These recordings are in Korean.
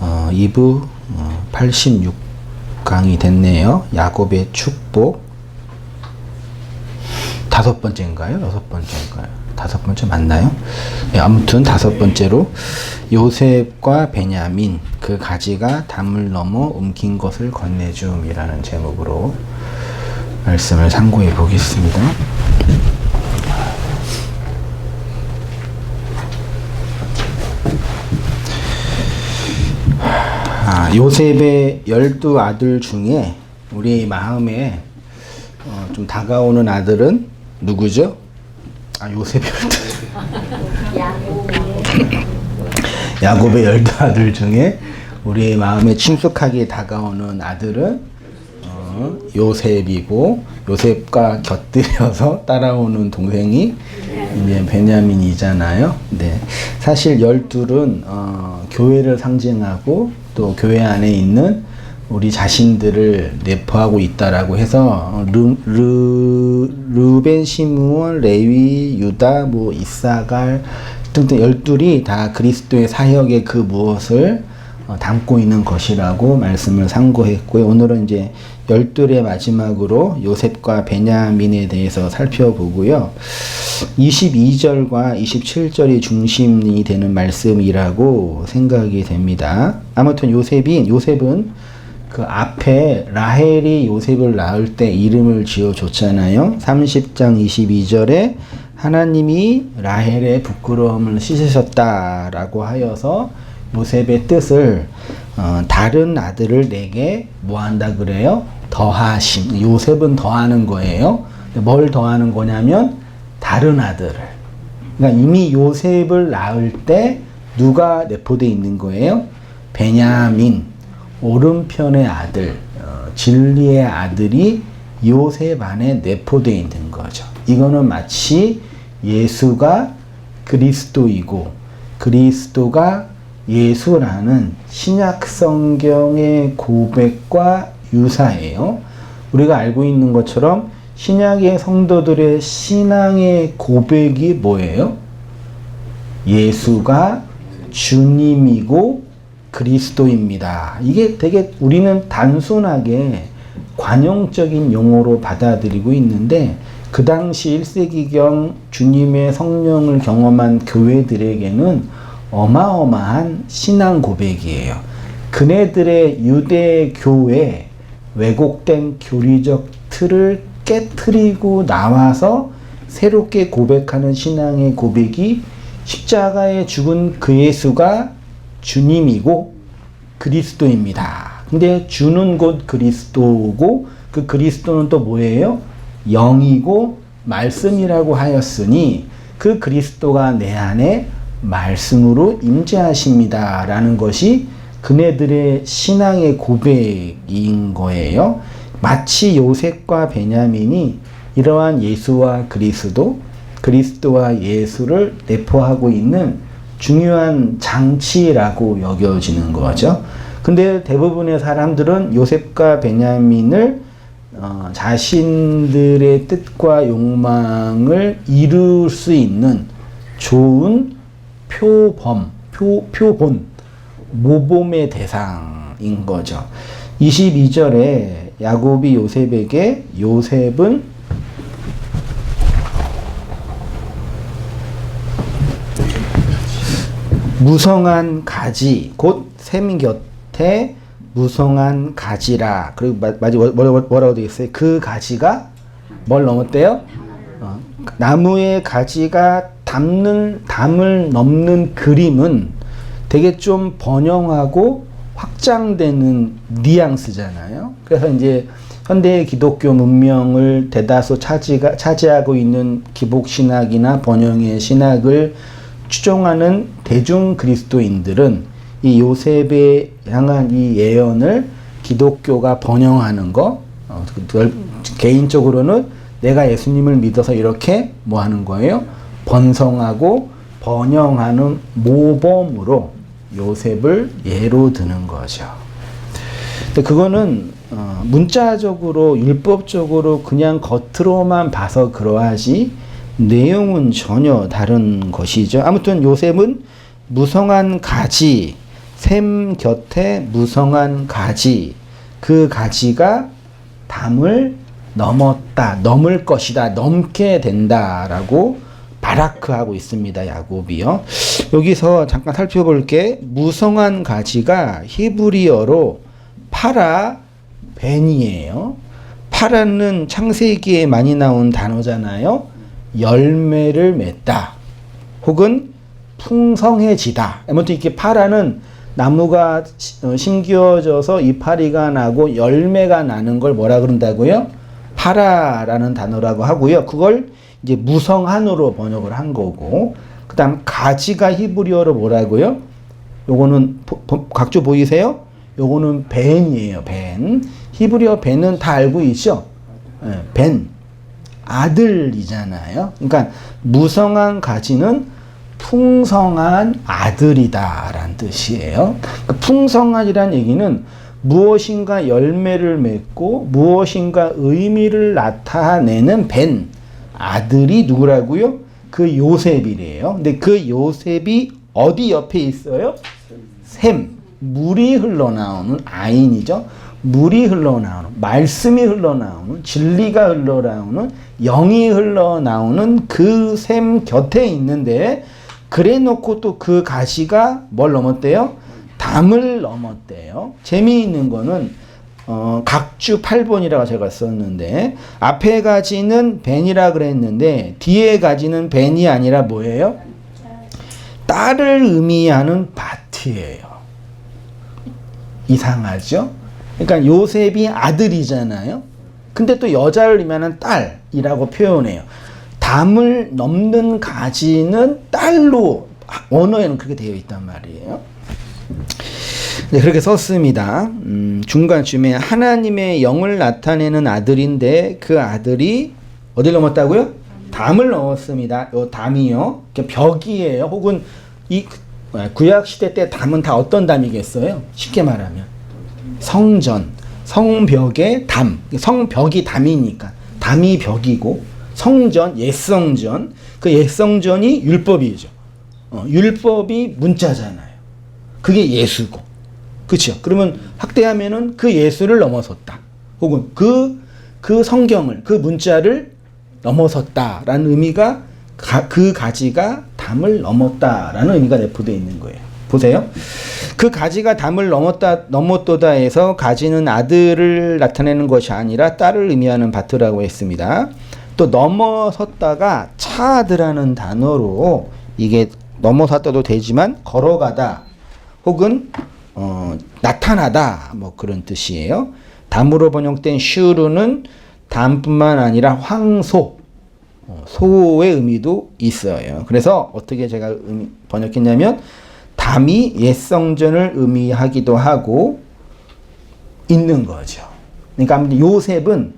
2부 86강이 됐네요. 야곱의 축복. 5번째인가요? 6번째인가요? 5번째 맞나요? 네, 아무튼 5번째로 요셉과 베냐민 그 가지가 담을 넘어 옮긴 것을 건네줌이라는 제목으로 말씀을 상고해 보겠습니다. 요셉의 12아들 중에 우리 마음에 좀 다가오는 아들은 누구죠? 요셉의 12야곱의 12아들 중에 우리 마음에 친숙하게 다가오는 아들은 요셉이고, 요셉과 곁들여서 따라오는 동생이 이제 베냐민이잖아요. 네. 사실 12은 교회를 상징하고 또 교회 안에 있는 우리 자신들을 내포하고 있다라고 해서 르벤, 시므온, 레위, 유다, 이사갈 등등 12이 다 그리스도의 사역의 그 무엇을 담고 있는 것이라고 말씀을 상고했고요. 오늘은 이제 12의 마지막으로 요셉과 베냐민에 대해서 살펴보고요. 22절과 27절이 중심이 되는 말씀이라고 생각이 됩니다. 아무튼 요셉은 그 앞에 라헬이 요셉을 낳을 때 이름을 지어줬잖아요. 30장 22절에 하나님이 라헬의 부끄러움을 씻으셨다라고 하여서 요셉의 뜻을 다른 아들을 내게 뭐 한다 그래요? 더하심. 요셉은 더하는 거예요. 뭘 더하는 거냐면 다른 아들을. 그러니까 이미 요셉을 낳을 때 누가 내포되어 있는 거예요? 베냐민, 오른편의 아들, 진리의 아들이 요셉 안에 내포되어 있는 거죠. 이거는 마치 예수가 그리스도이고 그리스도가 예수라는 신약 성경의 고백과 유사해요. 우리가 알고 있는 것처럼 신약의 성도들의 신앙의 고백이 뭐예요? 예수가 주님이고 그리스도입니다. 이게 되게 우리는 단순하게 관용적인 용어로 받아들이고 있는데 그 당시 1세기경 주님의 성령을 경험한 교회들에게는 어마어마한 신앙 고백이에요. 그네들의 유대 교회 왜곡된 교리적 틀을 깨트리고 나와서 새롭게 고백하는 신앙의 고백이 십자가에 죽은 그 예수가 주님이고 그리스도입니다. 근데 주는 곧 그리스도고 그 그리스도는 또 뭐예요? 영이고 말씀이라고 하였으니 그 그리스도가 내 안에 말씀으로 임재하십니다 라는 것이 그네들의 신앙의 고백인 거예요. 마치 요셉과 베냐민이 이러한 예수와 그리스도와 예수를 내포하고 있는 중요한 장치라고 여겨지는 거죠. 근데 대부분의 사람들은 요셉과 베냐민을 자신들의 뜻과 욕망을 이룰 수 있는 좋은 표본, 모범의 대상인 거죠. 22절에 야곱이 요셉에게 요셉은 무성한 가지, 곧 샘 곁에 무성한 가지라. 그리고 뭐라고 되어 있어요? 그 가지가 뭘 넘었대요? 나무의 가지가 담을 넘는 그림은 되게 좀 번영하고 확장되는 뉘앙스잖아요. 그래서 이제 현대의 기독교 문명을 대다수 차지하고 있는 기복신학이나 번영의 신학을 추종하는 대중 그리스도인들은 이 요셉에 향한 이 예언을 기독교가 번영하는 거, 개인적으로는 내가 예수님을 믿어서 이렇게 뭐 하는 거예요? 번성하고 번영하는 모범으로 요셉을 예로 드는 거죠. 근데 그거는 문자적으로 율법적으로 그냥 겉으로만 봐서 그러하지 내용은 전혀 다른 것이죠. 아무튼 요셉은 무성한 가지, 샘 곁에 무성한 가지, 그 가지가 담을 넘었다, 넘을 것이다, 넘게 된다라고 바라크하고 있습니다. 야곱이요. 여기서 잠깐 살펴볼게. 무성한 가지가 히브리어로 파라벤이에요. 파라는 창세기에 많이 나온 단어잖아요. 열매를 맺다 혹은 풍성해지다. 아무튼 이렇게 파라는 나무가 심겨져서 이파리가 나고 열매가 나는 걸 뭐라 그런다고요? 파라라는 단어라고 하고요. 그걸 이제 무성한으로 번역을 한 거고, 그 다음 가지가 히브리어로 뭐라고요? 요거는 각주 보이세요? 요거는 벤이에요. 벤. 히브리어 벤은 다 알고 있죠? 네, 벤. 아들이잖아요. 그러니까 무성한 가지는 풍성한 아들이다 라는 뜻이에요. 그러니까 풍성한이란 얘기는 무엇인가 열매를 맺고 무엇인가 의미를 나타내는 벤 아들이 누구라고요? 그 요셉이래요. 근데 그 요셉이 어디 옆에 있어요? 샘. 물이 흘러나오는 아인이죠. 물이 흘러나오는, 말씀이 흘러나오는, 진리가 흘러나오는, 영이 흘러나오는 그 샘 곁에 있는데, 그래 놓고 또 그 가시가 뭘 넘었대요? 담을 넘었대요. 재미있는 거는 각주 8번이라고 제가 썼는데, 앞에 가지는 벤이라 그랬는데 뒤에 가지는 벤이 아니라 뭐예요? 딸을 의미하는 밭이에요. 이상하죠? 그러니까 요셉이 아들이잖아요. 근데 또 여자를 의미하는 딸이라고 표현해요. 담을 넘는 가지는 딸로 언어에는 그렇게 되어 있단 말이에요. 네, 그렇게 썼습니다. 중간쯤에 하나님의 영을 나타내는 아들인데 그 아들이 어딜 넘었다고요? 담을 넘었습니다. 요 담이요, 벽이에요. 혹은 이 구약 시대 때 담은 다 어떤 담이겠어요? 쉽게 말하면 성전, 성벽의 담, 성벽이 담이니까 담이 벽이고 성전, 옛성전, 그 옛성전이 율법이죠. 율법이 문자잖아요. 그게 예수고, 그렇죠? 그러면 확대하면은 그 예수를 넘어섰다, 혹은 그 성경을, 그 문자를 넘어섰다라는 의미가 그 가지가 담을 넘었다라는 의미가 내포되어 있는 거예요. 보세요. 그 가지가 담을 넘었도다 해서 가지는 아들을 나타내는 것이 아니라 딸을 의미하는 밭이라고 했습니다. 또 넘어섰다가 차드라는 단어로 이게 넘어섰다도 되지만 걸어가다 혹은 나타나다 뭐 그런 뜻이에요. 담으로 번역된 슈르는 담뿐만 아니라 황소, 소의 의미도 있어요. 그래서 어떻게 제가 번역했냐면 담이 옛성전을 의미하기도 하고 있는 거죠. 그러니까 요셉은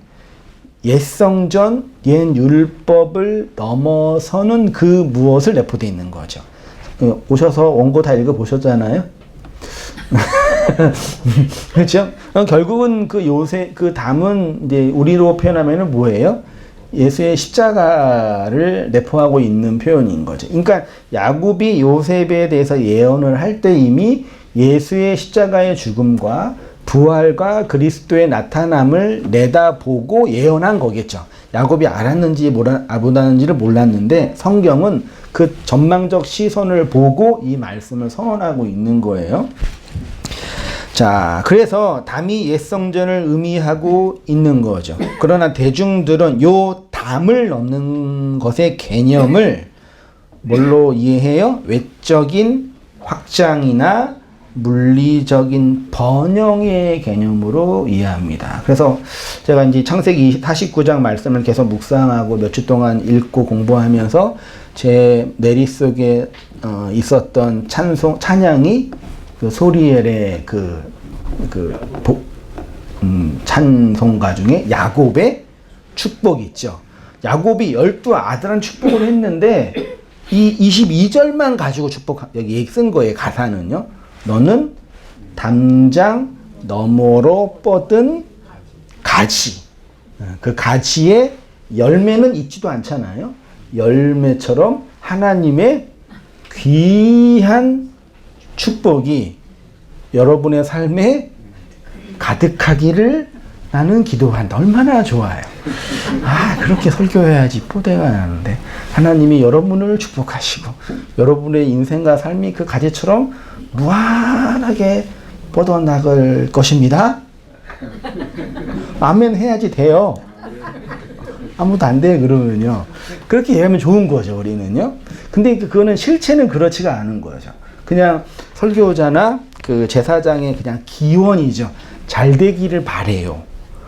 옛성전, 옛 율법을 넘어서는 그 무엇을 내포되어 있는 거죠. 오셔서 원고 다 읽어보셨잖아요. 그렇죠? 결국은 그 요셉, 그 담은 이제 우리로 표현하면은 뭐예요? 예수의 십자가를 내포하고 있는 표현인 거죠. 그러니까 야곱이 요셉에 대해서 예언을 할 때 이미 예수의 십자가의 죽음과 부활과 그리스도의 나타남을 내다보고 예언한 거겠죠. 야곱이 알았는지 몰랐는지를 몰랐는데 성경은 그 전망적 시선을 보고 이 말씀을 선언하고 있는 거예요. 자, 그래서 담이 옛성전을 의미하고 있는 거죠. 그러나 대중들은 요 담을 넘는 것의 개념을 뭘로 이해해요? 외적인 확장이나 물리적인 번영의 개념으로 이해합니다. 그래서 제가 이제 창세기 49장 말씀을 계속 묵상하고 몇 주 동안 읽고 공부하면서 제 머릿속에 있었던 찬양이 그 소리엘의 찬송가 중에 야곱의 축복이 있죠. 야곱이 12아들한 축복을 했는데 이 22절만 가지고 여기 쓴 거예요. 가사는요. 너는 담장 너머로 뻗은 가지. 그 가지에 열매는 있지도 않잖아요. 열매처럼 하나님의 귀한 축복이 여러분의 삶에 가득하기를 나는 기도한다. 얼마나 좋아요. 그렇게 설교해야지 뽀대가 나는데 하나님이 여러분을 축복하시고 여러분의 인생과 삶이 그 가지처럼 무한하게 뻗어나갈 것입니다. 아멘 해야지 돼요. 아무도 안 돼 그러면요. 그렇게 얘기하면 좋은 거죠, 우리는요. 근데 그거는 실체는 그렇지가 않은 거죠. 그냥 설교자나 그 제사장의 그냥 기원이죠. 잘 되기를 바래요.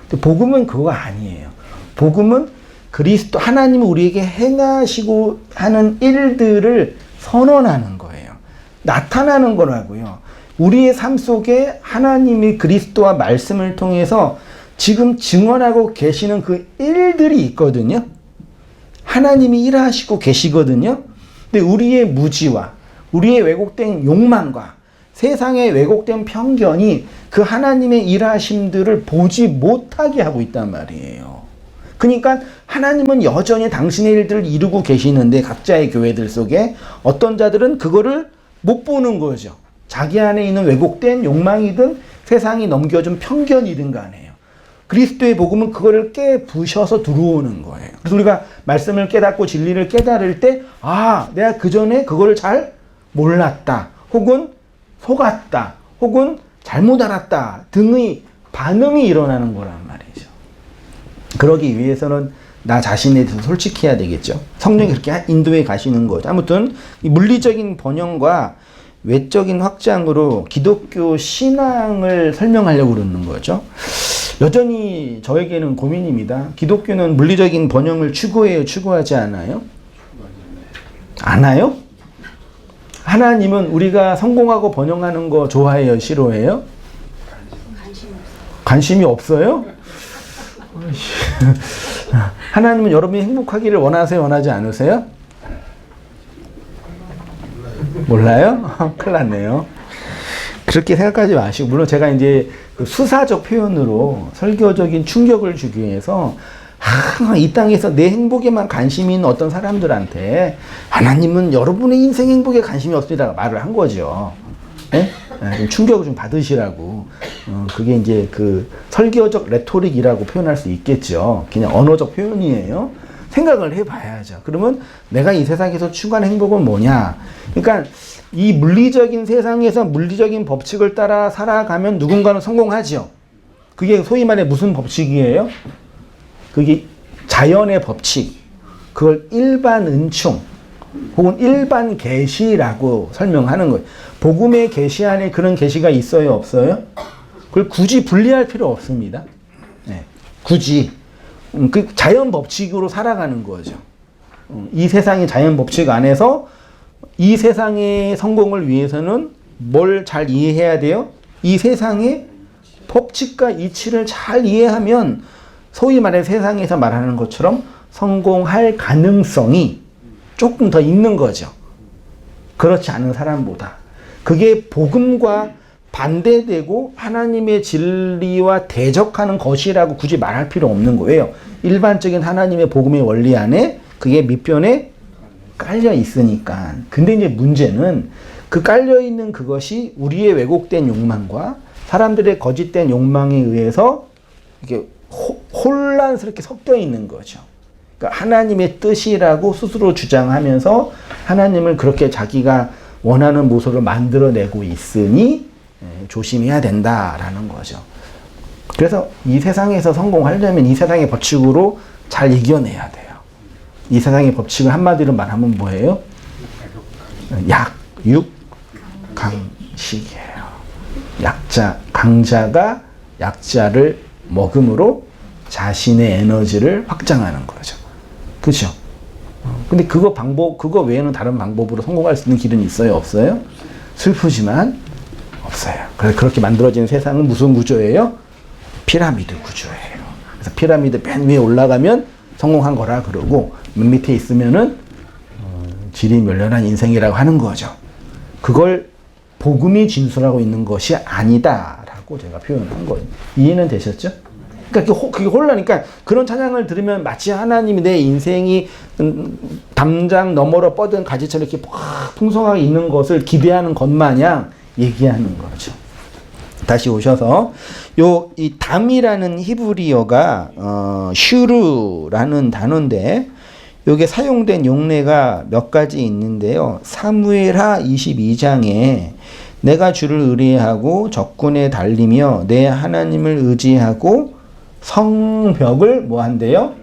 근데 복음은 그거 아니에요. 복음은 그리스도 하나님은 우리에게 행하시고 하는 일들을 선언하는 거예요. 나타나는 거라고요. 우리의 삶 속에 하나님이 그리스도와 말씀을 통해서 지금 증언하고 계시는 그 일들이 있거든요. 하나님이 일하시고 계시거든요. 근데 우리의 무지와 우리의 왜곡된 욕망과 세상의 왜곡된 편견이 그 하나님의 일하심들을 보지 못하게 하고 있단 말이에요. 그러니까 하나님은 여전히 당신의 일들을 이루고 계시는데 각자의 교회들 속에 어떤 자들은 그거를 못 보는 거죠. 자기 안에 있는 왜곡된 욕망이든 세상이 넘겨준 편견이든 간에요. 그리스도의 복음은 그거를 깨부셔서 들어오는 거예요. 그래서 우리가 말씀을 깨닫고 진리를 깨달을 때 내가 그전에 그거를 잘 몰랐다. 혹은 속았다. 혹은 잘못 알았다. 등의 반응이 일어나는 거란 말이죠. 그러기 위해서는 나 자신에 대해서 솔직해야 되겠죠. 성령이 그렇게 인도해 가시는 거죠. 아무튼 이 물리적인 번영과 외적인 확장으로 기독교 신앙을 설명하려고 그러는 거죠. 여전히 저에게는 고민입니다. 기독교는 물리적인 번영을 추구해요? 추구하지 않아요? 않아요? 하나님은 우리가 성공하고 번영하는 거 좋아해요? 싫어해요? 관심이 없어요? 하나님은 여러분이 행복하기를 원하세요? 원하지 않으세요? 몰라요? 큰일 났네요. 그렇게 생각하지 마시고, 물론 제가 이제 그 수사적 표현으로 설교적인 충격을 주기 위해서 항상 이 땅에서 내 행복에만 관심이 있는 어떤 사람들한테 하나님은 여러분의 인생 행복에 관심이 없습니다 말을 한 거죠. 네? 좀 충격을 좀 받으시라고. 그게 이제 그 설교적 레토릭이라고 표현할 수 있겠죠. 그냥 언어적 표현이에요. 생각을 해봐야죠. 그러면 내가 이 세상에서 추구하는 행복은 뭐냐? 그러니까 이 물리적인 세상에서 물리적인 법칙을 따라 살아가면 누군가는 성공하죠. 그게 소위 말해 무슨 법칙이에요? 그게 자연의 법칙. 그걸 일반 은총 혹은 일반 계시라고 설명하는 거예요. 복음의 계시 안에 그런 계시가 있어요? 없어요? 그걸 굳이 분리할 필요 없습니다. 네, 굳이. 그 자연 법칙으로 살아가는 거죠. 이 세상의 자연 법칙 안에서 이 세상의 성공을 위해서는 뭘 잘 이해해야 돼요? 이 세상의 법칙과 이치를 잘 이해하면 소위 말해 세상에서 말하는 것처럼 성공할 가능성이 조금 더 있는 거죠. 그렇지 않은 사람보다. 그게 복음과 반대되고 하나님의 진리와 대적하는 것이라고 굳이 말할 필요 없는 거예요. 일반적인 하나님의 복음의 원리 안에 그게 밑변에 깔려 있으니까. 근데 이제 문제는 그 깔려 있는 그것이 우리의 왜곡된 욕망과 사람들의 거짓된 욕망에 의해서 이게 혼란스럽게 섞여 있는 거죠. 그러니까 하나님의 뜻이라고 스스로 주장하면서 하나님을 그렇게 자기가 원하는 모습으로 만들어내고 있으니 조심해야 된다라는 거죠. 그래서 이 세상에서 성공하려면 이 세상의 법칙으로 잘 이겨내야 돼요. 이 세상의 법칙을 한마디로 말하면 뭐예요? 약육강식이에요. 강자가 약자를 먹음으로 자신의 에너지를 확장하는 거죠. 그렇죠? 근데 그거 외에는 다른 방법으로 성공할 수 있는 길은 있어요? 없어요? 슬프지만 없어요. 그래서 그렇게 만들어진 세상은 무슨 구조예요? 피라미드 구조예요. 그래서 피라미드 맨 위에 올라가면 성공한 거라 그러고 맨 밑에 있으면은 질이 멸렬한 인생이라고 하는 거죠. 그걸 복음이 진술하고 있는 것이 아니다라고 제가 표현한 거예요. 이해는 되셨죠? 그러니까 그게 혼란이니까 그런 찬양을 들으면 마치 하나님이 내 인생이 담장 너머로 뻗은 가지처럼 이렇게 풍성하게 있는 것을 기대하는 것 마냥 얘기하는 거죠. 다시 오셔서 이 담이라는 히브리어가 슈르라는 단어인데 요게 사용된 용례가 몇 가지 있는데요. 사무엘하 22장에 내가 주를 의뢰하고 적군에 달리며 내 하나님을 의지하고 성벽을 뭐 한대요?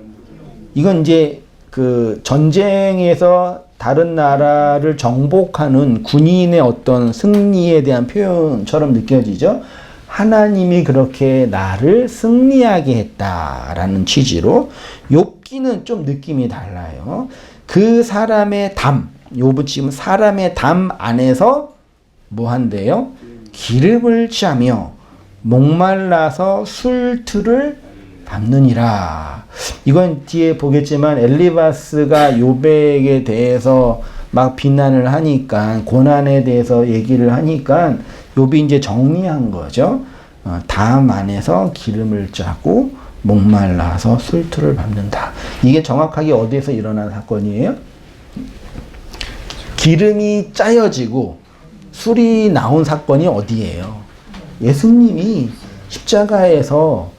이건 이제 그 전쟁에서 다른 나라를 정복하는 군인의 어떤 승리에 대한 표현처럼 느껴지죠. 하나님이 그렇게 나를 승리하게 했다라는 취지로, 욥기는 좀 느낌이 달라요. 그 사람의 담, 욥은 지금 사람의 담 안에서 뭐 한대요? 기름을 짜며 목말라서 술틀을 밟느니라. 이건 뒤에 보겠지만 엘리바스가 욥에게 대해서 막 비난을 하니까, 고난에 대해서 얘기를 하니까 욥이 이제 정리한 거죠. 담 안에서 기름을 짜고 목말라서 술틀을 밟는다. 이게 정확하게 어디에서 일어난 사건이에요? 기름이 짜여지고 술이 나온 사건이 어디예요? 예수님이 십자가에서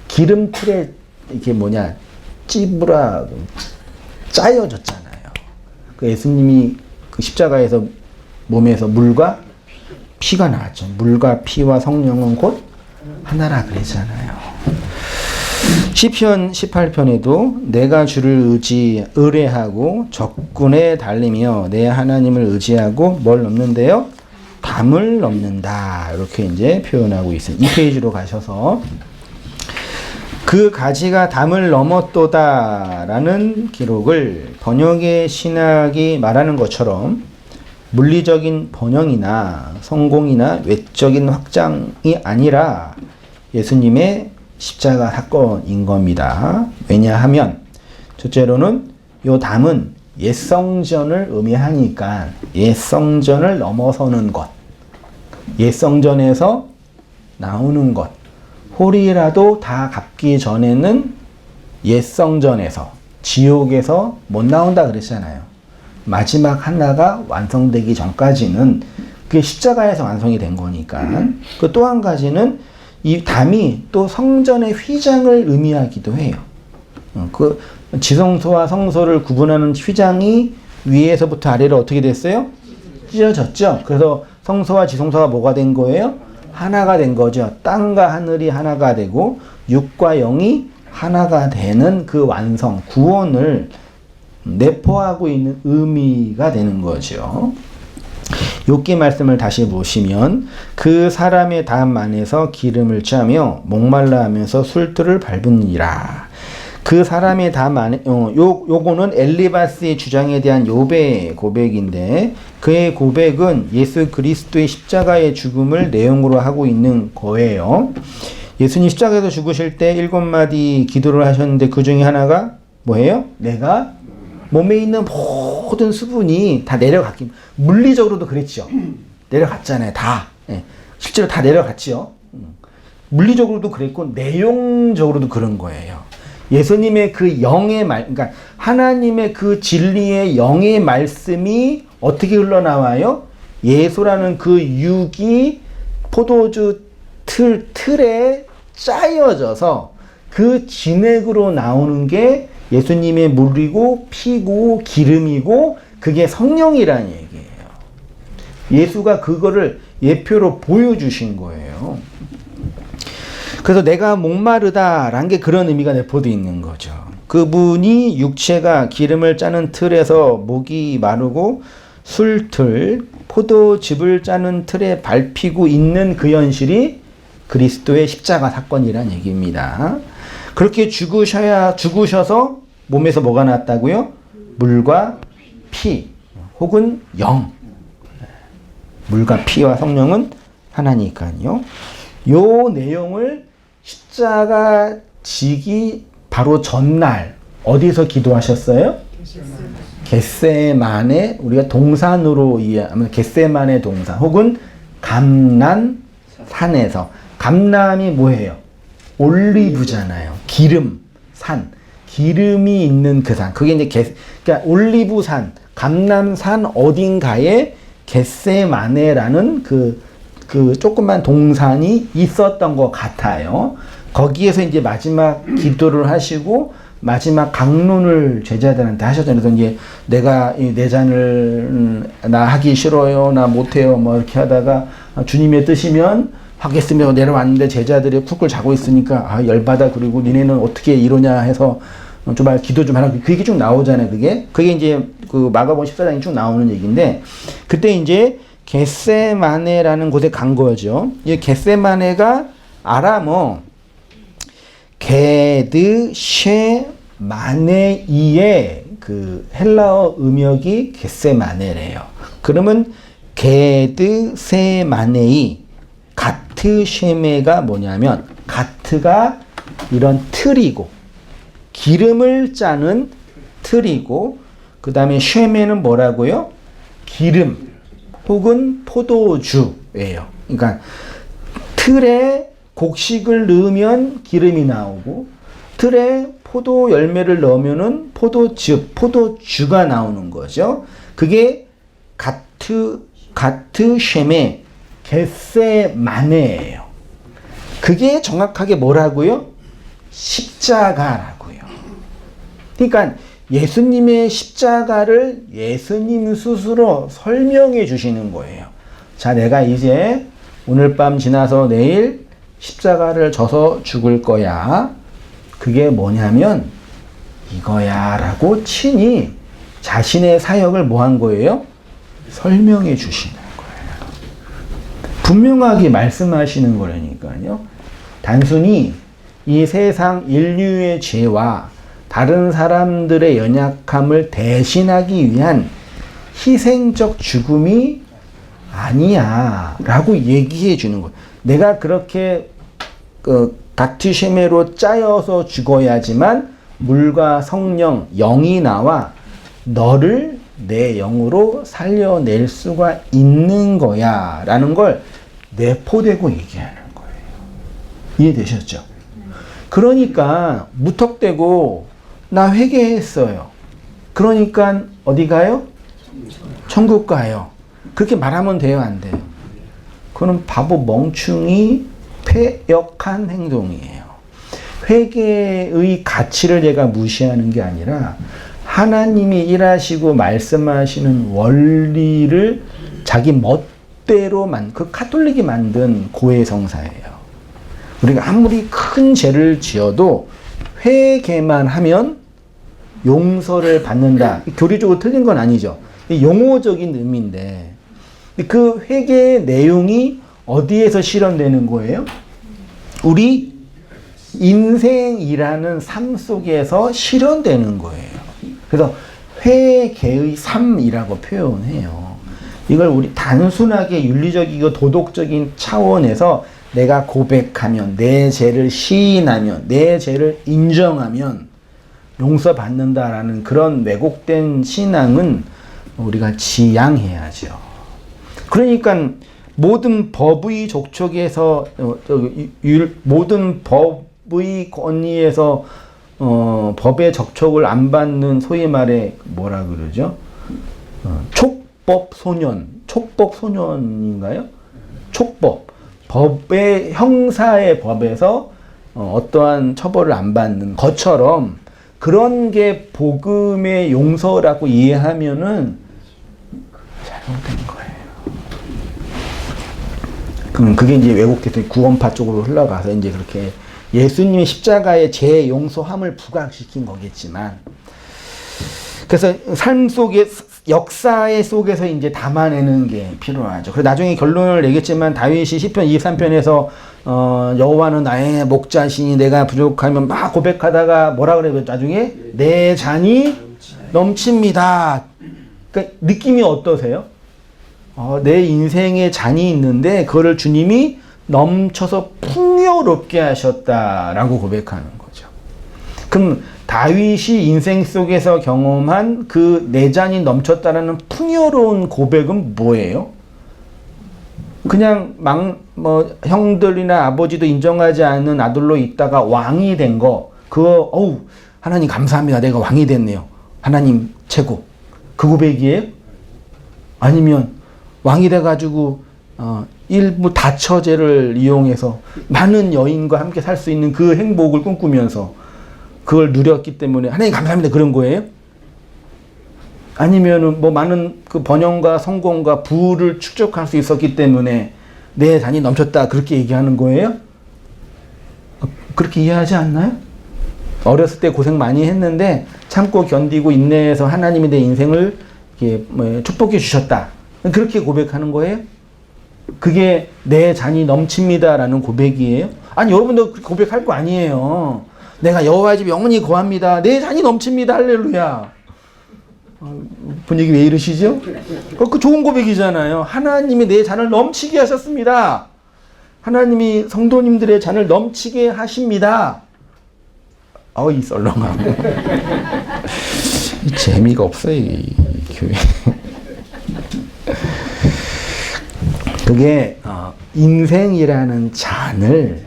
기름틀에 이게 찌부라 짜여졌잖아요. 그 예수님이 그 십자가에서 몸에서 물과 피가 나왔죠. 물과 피와 성령은 곧 하나라 그랬잖아요. 시편 18편에도 내가 주를 의뢰하고 적군에 달리며 내 하나님을 의지하고 뭘 넘는데요? 담을 넘는다. 이렇게 이제 표현하고 있어요. 2페이지로 가셔서 그 가지가 담을 넘었도다라는 기록을 번역의 신학이 말하는 것처럼 물리적인 번영이나 성공이나 외적인 확장이 아니라 예수님의 십자가 사건인 겁니다. 왜냐하면 첫째로는 요 담은 옛성전을 의미하니까 옛성전을 넘어서는 것, 옛성전에서 나오는 것, 홀이라도 다 갚기 전에는 옛성전에서, 지옥에서 못 나온다 그랬잖아요. 마지막 하나가 완성되기 전까지는 그게 십자가에서 완성이 된 거니까. 그 또 한 가지는 이 담이 또 성전의 휘장을 의미하기도 해요. 그 지성소와 성소를 구분하는 휘장이 위에서부터 아래로 어떻게 됐어요? 찢어졌죠. 그래서 성소와 지성소가 뭐가 된 거예요? 하나가 된 거죠. 땅과 하늘이 하나가 되고 육과 영이 하나가 되는 그 완성, 구원을 내포하고 있는 의미가 되는 거죠. 욥기 말씀을 다시 보시면 그 사람의 담 안에서 기름을 짜며 목말라 하면서 술틀을 밟으니라. 그 사람의 담 안에 요거는 엘리바스의 주장에 대한 욥의 고백인데, 그의 고백은 예수 그리스도의 십자가의 죽음을 내용으로 하고 있는 거예요. 예수님 십자가에서 죽으실 때 7마디 기도를 하셨는데 그 중에 하나가 뭐예요? 내가 몸에 있는 모든 수분이 다 내려갔기, 물리적으로도 그랬죠. 내려갔잖아요. 다. 예. 실제로 다 내려갔죠. 물리적으로도 그랬고 내용적으로도 그런 거예요. 예수님의 그 영의 그러니까 하나님의 그 진리의 영의 말씀이 어떻게 흘러나와요? 예수라는 그 육이 포도주 틀에 짜여져서 그 진액으로 나오는 게 예수님의 물이고 피고 기름이고 그게 성령이라는 얘기예요. 예수가 그거를 예표로 보여주신 거예요. 그래서 내가 목마르다라는 게 그런 의미가 내포되어 있는 거죠. 그분이 육체가 기름을 짜는 틀에서 목이 마르고 술틀, 포도즙을 짜는 틀에 밟히고 있는 그 현실이 그리스도의 십자가 사건이란 얘기입니다. 그렇게 죽으셔서 몸에서 뭐가 났다고요? 물과 피 혹은 영. 물과 피와 성령은 하나니까요. 요 내용을 십자가 지기 바로 전날 어디서 기도하셨어요? 겟세마네, 우리가 동산으로 이해하면 겟세마네 동산 혹은 감람산에서. 감람이 뭐예요? 올리브잖아요. 기름, 산. 기름이 있는 그 산. 그게 이제 그러니까 올리브산, 감람산 어딘가에 겟세마네라는 그 그 조그만 동산이 있었던 것 같아요. 거기에서 이제 마지막 기도를 하시고 마지막 강론을 제자들한테 하셨잖아요. 그래서 이제 내가 이 내잔을 나 하기 싫어요, 나 못해요, 뭐 이렇게 하다가 주님의 뜻이면 하겠으며 내려왔는데 제자들이 푹을 자고 있으니까 아 열받아. 그리고 니네는 어떻게 이러냐 해서 좀 기도 좀 하라. 그 얘기 쭉 나오잖아요. 그게 이제 그 마가복음 14장에 쭉 나오는 얘기인데 그때 이제 겟세마네라는 곳에 간 거죠. 이 겟세마네가 아람어 게드 쉐마네이의 그 헬라어 음역이 겟세마네래요. 그러면 게드 세마네이 가트 쉐메가 뭐냐면 가트가 이런 틀이고 기름을 짜는 틀이고 그 다음에 쉐메는 뭐라고요? 기름 혹은 포도주예요. 그러니까 틀에 곡식을 넣으면 기름이 나오고 틀에 포도 열매를 넣으면은 포도주가 나오는 거죠. 그게 가트 쉐메 겟세마네예요. 그게 정확하게 뭐라고요? 십자가라고요. 그러니까 예수님의 십자가를 예수님 스스로 설명해 주시는 거예요. 자, 내가 이제 오늘 밤 지나서 내일 십자가를 져서 죽을 거야. 그게 뭐냐면 이거야 라고 친히 자신의 사역을 뭐 한 거예요? 설명해 주시는 거예요. 분명하게 말씀하시는 거라니까요. 단순히 이 세상 인류의 죄와 다른 사람들의 연약함을 대신하기 위한 희생적 죽음이 아니야 라고 얘기해 주는 거예요. 내가 그렇게 가트쉐메로 짜여서 죽어야지만 물과 성령, 영이 나와 너를 내 영으로 살려낼 수가 있는 거야 라는 걸 내포되고 얘기하는 거예요. 이해되셨죠? 그러니까 무턱대고 나 회개했어요. 그러니까 어디 가요? 천국 가요. 그렇게 말하면 돼요? 안 돼요? 그건 바보 멍충이 패역한 행동이에요. 회개의 가치를 내가 무시하는 게 아니라 하나님이 일하시고 말씀하시는 원리를 자기 멋대로 그 카톨릭이 만든 고해성사예요. 우리가 아무리 큰 죄를 지어도 회개만 하면 용서를 받는다. 교리적으로 틀린 건 아니죠. 용어적인 의미인데 그 회개의 내용이 어디에서 실현되는 거예요? 우리 인생이라는 삶 속에서 실현되는 거예요. 그래서 회개의 삶이라고 표현해요. 이걸 우리 단순하게 윤리적이고 도덕적인 차원에서 내가 고백하면, 내 죄를 시인하면, 내 죄를 인정하면 용서받는다라는 그런 왜곡된 신앙은 우리가 지양해야죠. 그러니까 모든 법의 족촉에서 모든 법의 권위에서 법의 적촉을 안 받는 소위 말해 뭐라 그러죠? 촉법 소년인가요? 촉법. 법의 형사의 법에서 어떠한 처벌을 안 받는 것처럼 그런 게 복음의 용서라고 이해하면은 잘못된 거예요. 그럼 그게 이제 왜곡돼서 구원파 쪽으로 흘러가서 이제 그렇게 예수님의 십자가의 죄 용서함을 부각시킨 거겠지만, 그래서 삶 속에 역사의 속에서 이제 담아내는 게 필요하죠. 그래서 나중에 결론을 내겠지만 다윗이 시편 23편에서 여호와는 나의 목자시니 내가 부족하면 막 고백하다가 뭐라 그래요? 나중에 내 잔이 넘칩니다. 그러니까 느낌이 어떠세요? 내 인생에 잔이 있는데 그거를 주님이 넘쳐서 풍요롭게 하셨다라고 고백하는 거죠. 그럼 다윗이 인생 속에서 경험한 그 내 잔이 넘쳤다라는 풍요로운 고백은 뭐예요? 그냥 형들이나 아버지도 인정하지 않는 아들로 있다가 왕이 된 거, 그거 하나님 감사합니다. 내가 왕이 됐네요. 하나님 최고. 그 고백이에요? 아니면 왕이 돼가지고 일부 다처제를 이용해서 많은 여인과 함께 살 수 있는 그 행복을 꿈꾸면서 그걸 누렸기 때문에 하나님 감사합니다 그런 거예요? 아니면은 뭐 많은 그 번영과 성공과 부를 축적할 수 있었기 때문에 내 잔이 넘쳤다 그렇게 얘기하는 거예요? 그렇게 이해하지 않나요? 어렸을 때 고생 많이 했는데 참고 견디고 인내해서 하나님이 내 인생을 이렇게 축복해 주셨다. 그렇게 고백하는 거예요? 그게 내 잔이 넘칩니다라는 고백이에요? 아니 여러분도 고백할 거 아니에요. 내가 여호와의 집 영원히 거합니다. 내 잔이 넘칩니다. 할렐루야. 분위기 왜 이러시죠? 그 좋은 고백이잖아요. 하나님이 내 잔을 넘치게 하셨습니다. 하나님이 성도님들의 잔을 넘치게 하십니다. 이 썰렁하고 재미가 없어요 이 교회. 그게 인생이라는 잔을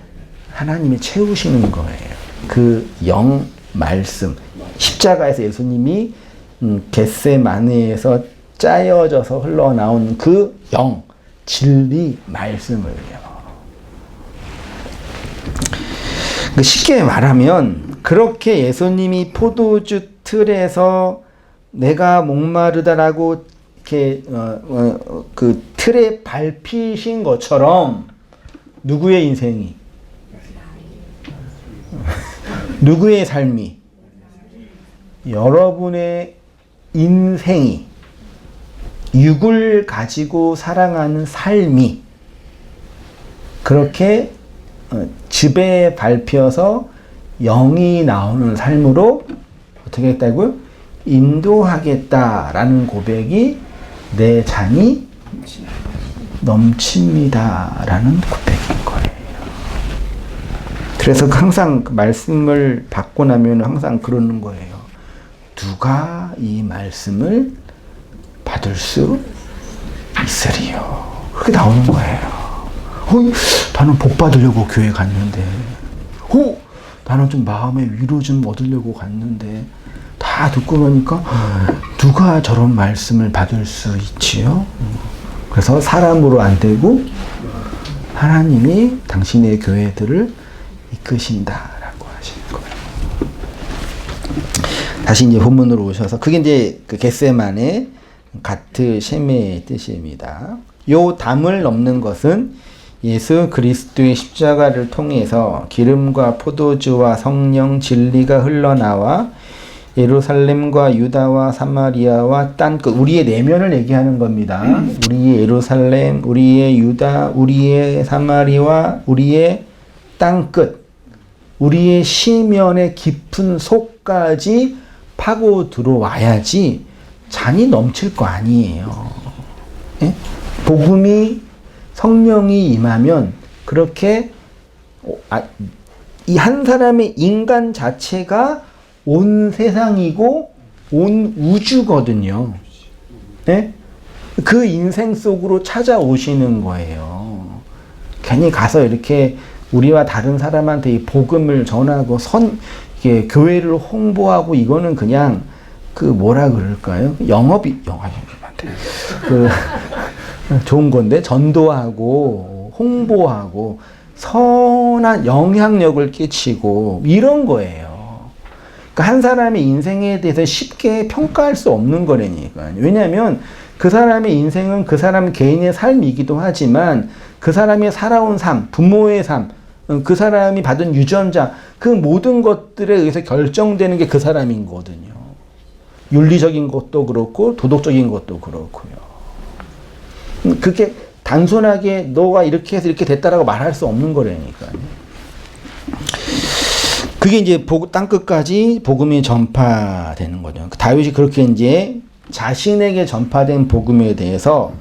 하나님이 채우시는 거예요. 그 영 말씀 십자가에서 예수님이 겟세마네에서 짜여져서 흘러나온 그 영 진리 말씀을요. 쉽게 말하면 그렇게 예수님이 포도주 틀에서 내가 목마르다라고 이렇게 그 틀에 밟히신 것처럼 누구의 인생이 누구의 삶이 여러분의 인생이 육을 가지고 살아가는 삶이 그렇게 즙에 밟혀서 영이 나오는 삶으로 어떻게 했다고요? 인도하겠다라는 고백이 내 잔이 넘칩니다라는 고백인 거예요. 그래서 항상 그 말씀을 받고 나면 항상 그러는 거예요. 누가 이 말씀을 받을 수 있으리요. 그렇게 나오는 거예요. 나는 복 받으려고 교회 갔는데, 나는 좀 마음의 위로 좀 얻으려고 갔는데, 다 듣고 나니까 누가 저런 말씀을 받을 수 있지요? 그래서 사람으로 안 되고 하나님이 당신의 교회들을 이끄신다라고 하시는 거예요. 다시 이제 본문으로 오셔서 그게 이제 그 겟세마네 가트 셰메의 뜻입니다. 요 담을 넘는 것은 예수 그리스도의 십자가를 통해서 기름과 포도주와 성령 진리가 흘러나와 예루살렘과 유다와 사마리아와 땅끝 우리의 내면을 얘기하는 겁니다. 우리의 예루살렘, 우리의 유다, 우리의 사마리아, 우리의 땅끝, 우리의 시면의 깊은 속까지 파고 들어와야지 잔이 넘칠 거 아니에요. 예? 복음이 성령이 임하면 그렇게 이 한 사람의 인간 자체가 온 세상이고 온 우주거든요. 네? 그 인생 속으로 찾아오시는 거예요. 괜히 가서 이렇게 우리와 다른 사람한테 이 복음을 전하고 이게 교회를 홍보하고 이거는 그냥 그 뭐라 그럴까요? 좋은 건데 전도하고 홍보하고 선한 영향력을 끼치고 이런 거예요. 그러니까 한 사람의 인생에 대해서 쉽게 평가할 수 없는 거라니까요. 왜냐하면 그 사람의 인생은 그 사람 개인의 삶이기도 하지만 그 사람이 살아온 삶, 부모의 삶, 그 사람이 받은 유전자, 그 모든 것들에 의해서 결정되는 게 그 사람인 거거든요. 윤리적인 것도 그렇고 도덕적인 것도 그렇고요. 그게 단순하게 너가 이렇게 해서 이렇게 됐다라고 말할 수 없는 거라니까요. 그게 이제 땅끝까지 복음이 전파되는 거죠. 다윗이 그렇게 이제 자신에게 전파된 복음에 대해서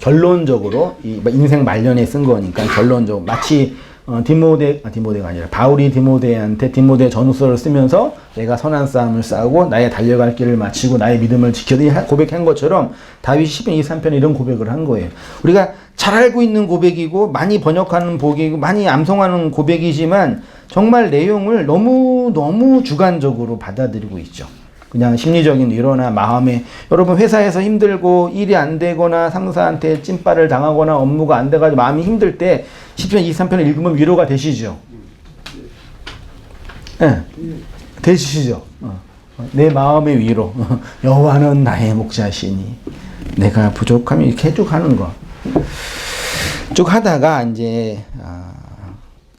결론적으로 인생 말년에 쓴 거니까 결론적으로 마치 디모데가 아니라 바울이 디모데한테 디모데 전후서를 쓰면서 내가 선한 싸움을 싸우고 나의 달려갈 길을 마치고 나의 믿음을 지켜야 고백한 것처럼 다윗이 시편 23편에 이런 고백을 한 거예요. 우리가 잘 알고 있는 고백이고 많이 번역하는 고백이고 많이 암송하는 고백이지만 정말 내용을 너무 주관적으로 받아들이고 있죠. 그냥 심리적인 위로나 마음에, 여러분 회사에서 힘들고 일이 안 되거나 상사한테 찐빠를 당하거나 업무가 안 돼가지고 마음이 힘들 때 시편 23편을 읽으면 위로가 되시죠? 네. 되시죠? 내 마음의 위로. 여호와는 나의 목자시니 내가 부족하면 이렇게 쭉 하는 거. 쭉 하다가 이제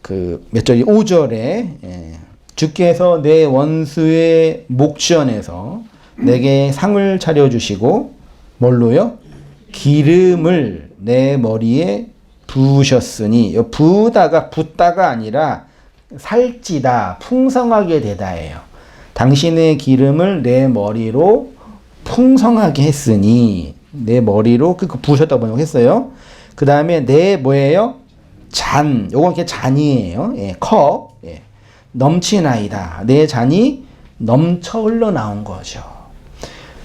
그 몇 절이 5절에 주께서 내 원수의 목전에서 내게 상을 차려주시고 뭘로요? 기름을 내 머리에 부으셨으니, 부으다가 붓다가 아니라 살찌다, 풍성하게 되다예요. 당신의 기름을 내 머리로 풍성하게 했으니, 내 머리로 부으셨다고 번역했어요. 그 다음에 내 뭐예요? 잔, 요건 이렇게 잔이에요. 예, 컵. 예. 넘치나이다. 내 잔이 넘쳐 흘러나온 거죠.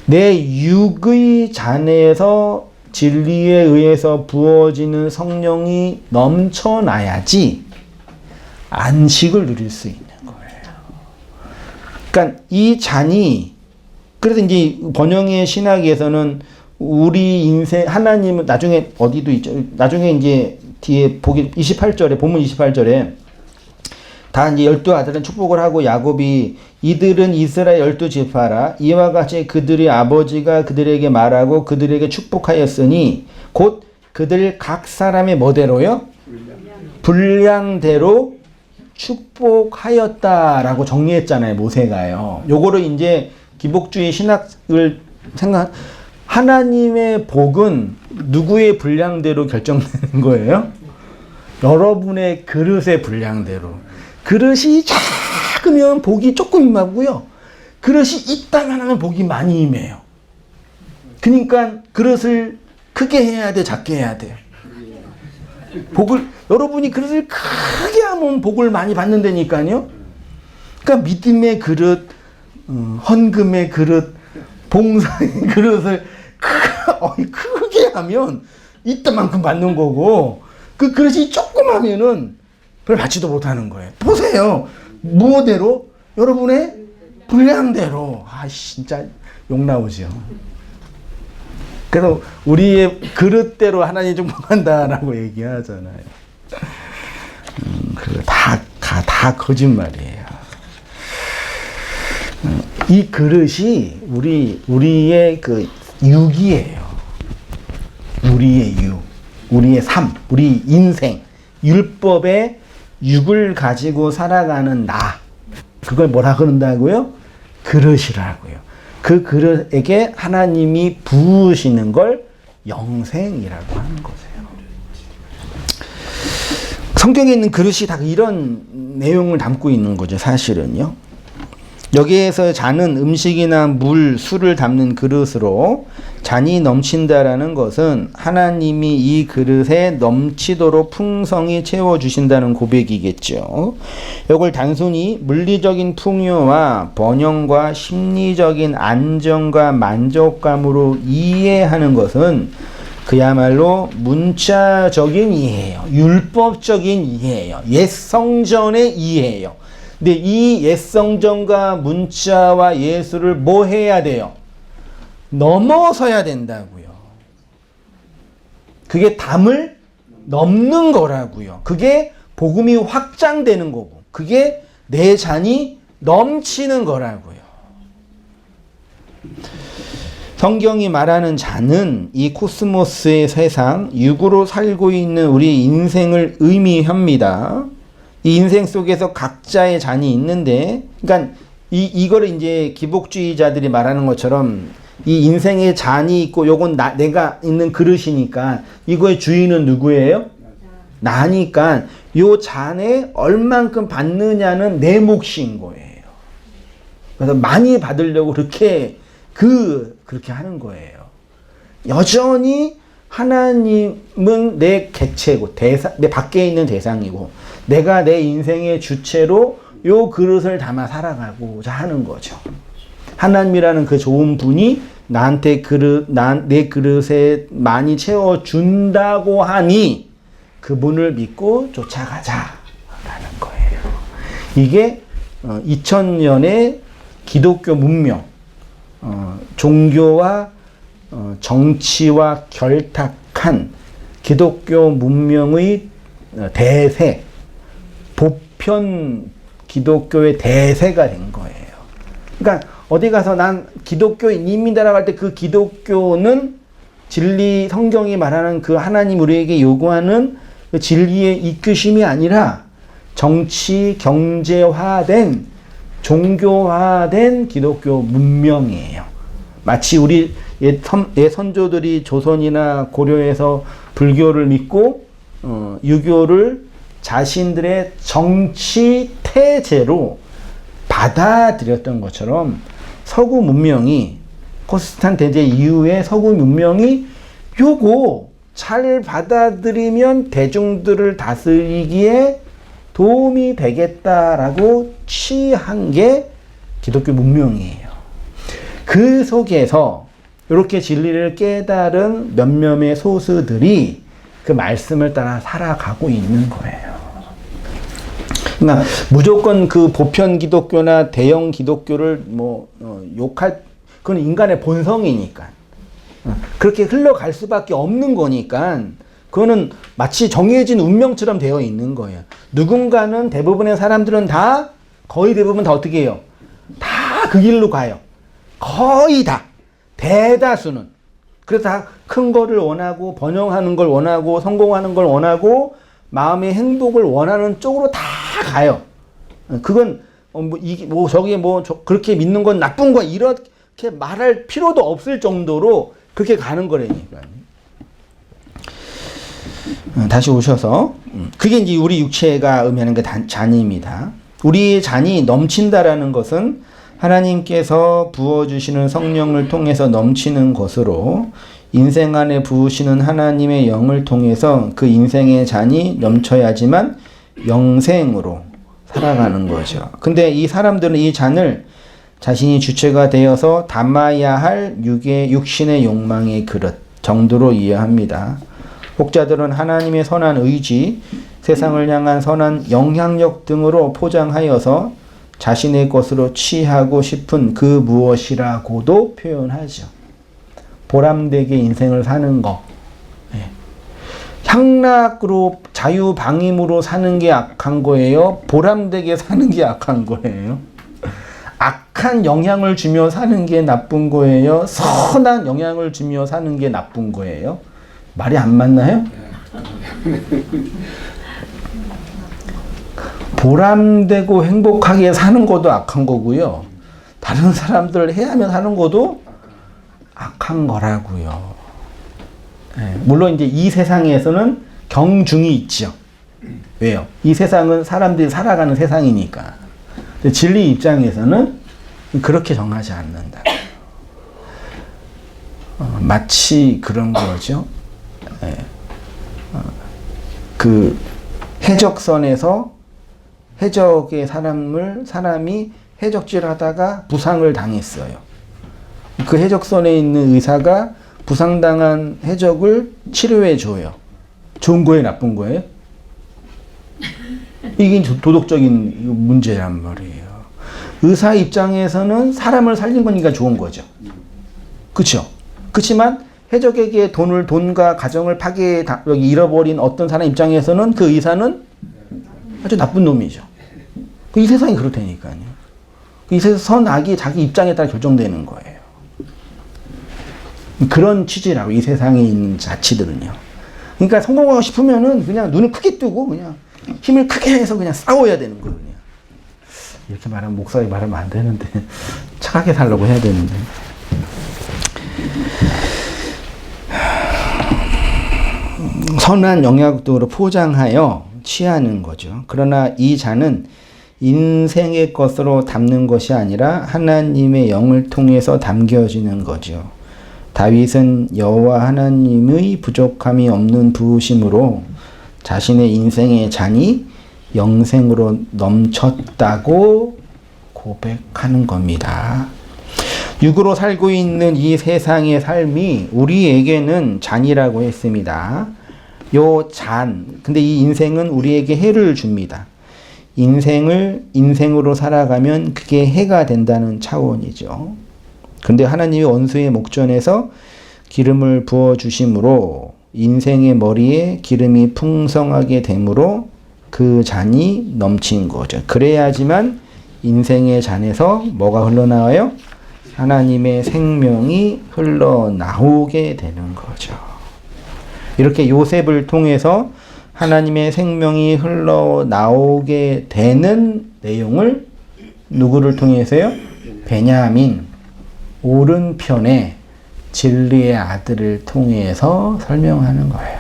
내 육의 잔에서 진리에 의해서 부어지는 성령이 넘쳐나야지 안식을 누릴 수 있는 거예요. 그러니까 이 잔이, 그래서 이제 번영의 신학에서는 우리 인생, 하나님은 나중에 어디도 있죠. 나중에 이제 뒤에 보기 28절에, 본문 28절에 다 이제 12아들은 축복을 하고 야곱이 이들은 이스라엘 12지파라. 이와 같이 그들의 아버지가 그들에게 말하고 그들에게 축복하였으니 곧 그들 각 사람의 뭐대로요? 분량대로 축복하였다라고 정리했잖아요. 모세가요. 요거를 이제 기복주의 신학을 하나님의 복은 누구의 분량대로 결정되는 거예요? 여러분의 그릇의 분량대로. 그릇이 작으면 복이 조금 임하고요. 그릇이 있다만 하면 복이 많이 임해요. 그러니까 그릇을 크게 해야 돼, 작게 해야 돼요. 여러분이 그릇을 크게 하면 복을 많이 받는다니까요. 그러니까 믿음의 그릇, 헌금의 그릇, 봉사의 그릇을 크게 하면 이따만큼 받는 거고, 그 그릇이 조금 하면은 별 받지도 못하는 거예요. 보세요. 무엇대로? 여러분의 분량대로. 진짜 욕 나오죠. 그래서 우리의 그릇대로 하나님 축복한다라고 얘기하잖아요. 그거 다 거짓말이에요. 이 그릇이 우리의 그 육이에요. 우리의 육, 우리의 삶, 우리 인생, 율법의 육을 가지고 살아가는 나. 그걸 뭐라 그런다고요? 그릇이라고요. 그 그릇에게 하나님이 부으시는 걸 영생이라고 하는 거세요. 성경에 있는 그릇이 다 이런 내용을 담고 있는 거죠, 사실은요. 여기에서 잔은 음식이나 물, 술을 담는 그릇으로 잔이 넘친다라는 것은 하나님이 이 그릇에 넘치도록 풍성히 채워주신다는 고백이겠죠. 이걸 단순히 물리적인 풍요와 번영과 심리적인 안정과 만족감으로 이해하는 것은 그야말로 문자적인 이해예요. 율법적인 이해예요. 옛 성전의 이해예요. 근데 이 옛성전과 문자와 예수를 뭐 해야 돼요? 넘어서야 된다고요. 그게 담을 넘는 거라고요. 그게 복음이 확장되는 거고, 그게 내 잔이 넘치는 거라고요. 성경이 말하는 잔은 이 코스모스의 세상, 육으로 살고 있는 우리 인생을 의미합니다. 이 인생 속에서 각자의 잔이 있는데, 그러니까 이거를 이제 기복주의자들이 말하는 것처럼 이 인생의 잔이 있고 요건 내가 있는 그릇이니까 이거의 주인은 누구예요? 나니까 요 잔에 얼만큼 받느냐는 내 몫인 거예요. 그래서 많이 받으려고 그렇게 하는 거예요. 여전히 하나님은 내 객체고 내 밖에 있는 대상이고 내가 내 인생의 주체로 요 그릇을 담아 살아가고자 하는 거죠. 하나님이라는 그 좋은 분이 나한테 내 그릇에 많이 채워준다고 하니 그분을 믿고 쫓아가자라는 거예요. 이게 2000년의 기독교 문명, 종교와 정치와 결탁한 기독교 문명의 대세, 보편 기독교의 대세가 된 거예요. 그러니까 어디 가서 난 기독교인입니다라고 할 때 그 기독교는 진리, 성경이 말하는 그 하나님 우리에게 요구하는 그 진리의 이끄심이 아니라 정치, 경제화된, 종교화된 기독교 문명이에요. 마치 우리 옛 선조들이 조선이나 고려에서 불교를 믿고 유교를 자신들의 정치 태제로 받아들였던 것처럼 서구 문명이 프로테스탄트 대제 이후에 서구 문명이 요거 잘 받아들이면 대중들을 다스리기에 도움이 되겠다라고 취한 게 기독교 문명이에요. 그 속에서 이렇게 진리를 깨달은 몇몇의 소수들이 그 말씀을 따라 살아가고 있는 거예요. 그러니까 무조건 그 보편 기독교나 대형 기독교를 욕할, 그건 인간의 본성이니까. 그렇게 흘러갈 수밖에 없는 거니까 그거는 마치 정해진 운명처럼 되어 있는 거예요. 누군가는, 대부분의 사람들은 다, 거의 대부분 다 어떻게 해요? 다 그 길로 가요. 거의 다. 대다수는. 그래서 다 큰 거를 원하고, 번영하는 걸 원하고, 성공하는 걸 원하고, 마음의 행복을 원하는 쪽으로 다 가요. 그건 그렇게 믿는 건 나쁜 거야, 이렇게 말할 필요도 없을 정도로 그렇게 가는 거라니까요. 다시 오셔서, 그게 이제 우리 육체가 의미하는 게 잔입니다. 우리의 잔이 넘친다라는 것은 하나님께서 부어주시는 성령을 통해서 넘치는 것으로, 인생 안에 부으시는 하나님의 영을 통해서 그 인생의 잔이 넘쳐야지만 영생으로 살아가는 거죠. 근데 이 사람들은 이 잔을 자신이 주체가 되어서 담아야 할 육신의 욕망의 그릇 정도로 이해합니다. 혹자들은 하나님의 선한 의지, 세상을 향한 선한 영향력 등으로 포장하여서 자신의 것으로 취하고 싶은 그 무엇이라고도 표현하죠. 보람되게 인생을 사는 거. 향락으로, 자유방임으로 사는 게 악한 거예요? 보람되게 사는 게 악한 거예요? 악한 영향을 주며 사는 게 나쁜 거예요? 선한 영향을 주며 사는 게 나쁜 거예요? 말이 안 맞나요? 보람되고 행복하게 사는 것도 악한 거고요. 다른 사람들 해하며 사는 것도 악한 거라고요. 물론 이제 이 세상에서는 경중이 있죠. 왜요? 이 세상은 사람들이 살아가는 세상이니까. 근데 진리 입장에서는 그렇게 정하지 않는다. 마치 그런 거죠. 그 해적선에서 해적의 사람이 해적질을 하다가 부상을 당했어요. 그 해적선에 있는 의사가 부상당한 해적을 치료해 줘요. 좋은 거예요, 나쁜 거예요? 이게 도덕적인 문제란 말이에요. 의사 입장에서는 사람을 살린 거니까 좋은 거죠. 그렇죠? 그렇지만 해적에게 돈과 가정을 잃어버린 어떤 사람 입장에서는 그 의사는 아주 나쁜 놈이죠. 이 세상이 그렇다니까요. 이 세상 선악이 자기 입장에 따라 결정되는 거예요. 그런 취지라고, 이 세상에 있는 자치들은요. 그러니까 성공하고 싶으면은 그냥 눈을 크게 뜨고 그냥 힘을 크게 해서 그냥 싸워야 되는 거예요. 그냥. 이렇게 말하면, 목사님 말하면 안 되는데, 착하게 살려고 해야 되는데. 선한 영향력으로 포장하여 취하는 거죠. 그러나 이 잔은 인생의 것으로 담는 것이 아니라 하나님의 영을 통해서 담겨지는 거죠. 다윗은 여호와 하나님의 부족함이 없는 부으심으로 자신의 인생의 잔이 영생으로 넘쳤다고 고백하는 겁니다. 육으로 살고 있는 이 세상의 삶이 우리에게는 잔이라고 했습니다. 요 잔, 근데 이 인생은 우리에게 해를 줍니다. 인생을 인생으로 살아가면 그게 해가 된다는 차원이죠. 그런데 하나님이 원수의 목전에서 기름을 부어주심으로 인생의 머리에 기름이 풍성하게 되므로 그 잔이 넘친 거죠. 그래야지만 인생의 잔에서 뭐가 흘러나와요? 하나님의 생명이 흘러나오게 되는 거죠. 이렇게 요셉을 통해서 하나님의 생명이 흘러나오게 되는 내용을 누구를 통해서요? 베냐민 오른편에 진리의 아들을 통해서 설명하는 거예요.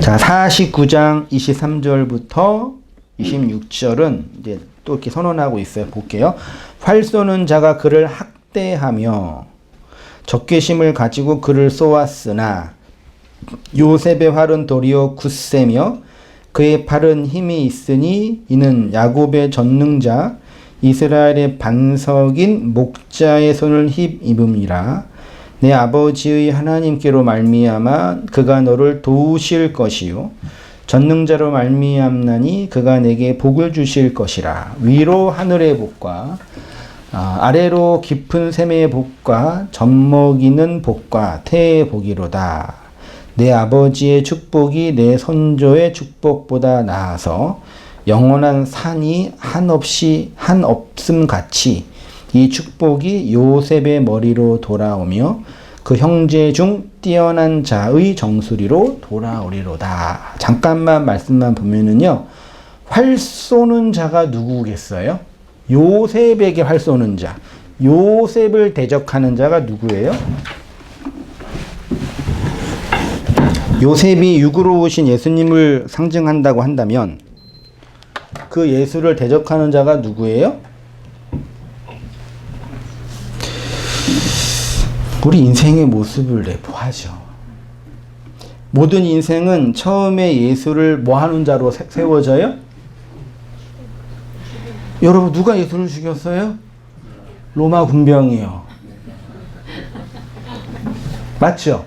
자, 49장 23절부터 26절은 이제 또 이렇게 선언하고 있어요. 볼게요. 활 쏘는 자가 그를 학대하며 적개심을 가지고 그를 쏘았으나 요셉의 활은 도리어 굳세며 그의 팔은 힘이 있으니 이는 야곱의 전능자 이스라엘의 반석인 목자의 손을 힘입음이라. 내 아버지의 하나님께로 말미암아 그가 너를 도우실 것이요 전능자로 말미암나니 그가 내게 복을 주실 것이라. 위로 하늘의 복과 아래로 깊은 샘의 복과 젖먹이는 복과 태의 복이로다. 내 아버지의 축복이 내 선조의 축복보다 나아서 영원한 산이 한없음 같이 이 축복이 요셉의 머리로 돌아오며 그 형제 중 뛰어난 자의 정수리로 돌아오리로다. 잠깐만 말씀만 보면은요, 활 쏘는 자가 누구겠어요? 요셉에게 활 쏘는 자. 요셉을 대적하는 자가 누구예요? 요셉이 육으로 오신 예수님을 상징한다고 한다면 그 예수를 대적하는 자가 누구예요? 우리 인생의 모습을 내보하죠. 모든 인생은 처음에 예수를 뭐 하는 자로 세워져요? 여러분, 누가 예수를 죽였어요? 로마 군병이요. 맞죠?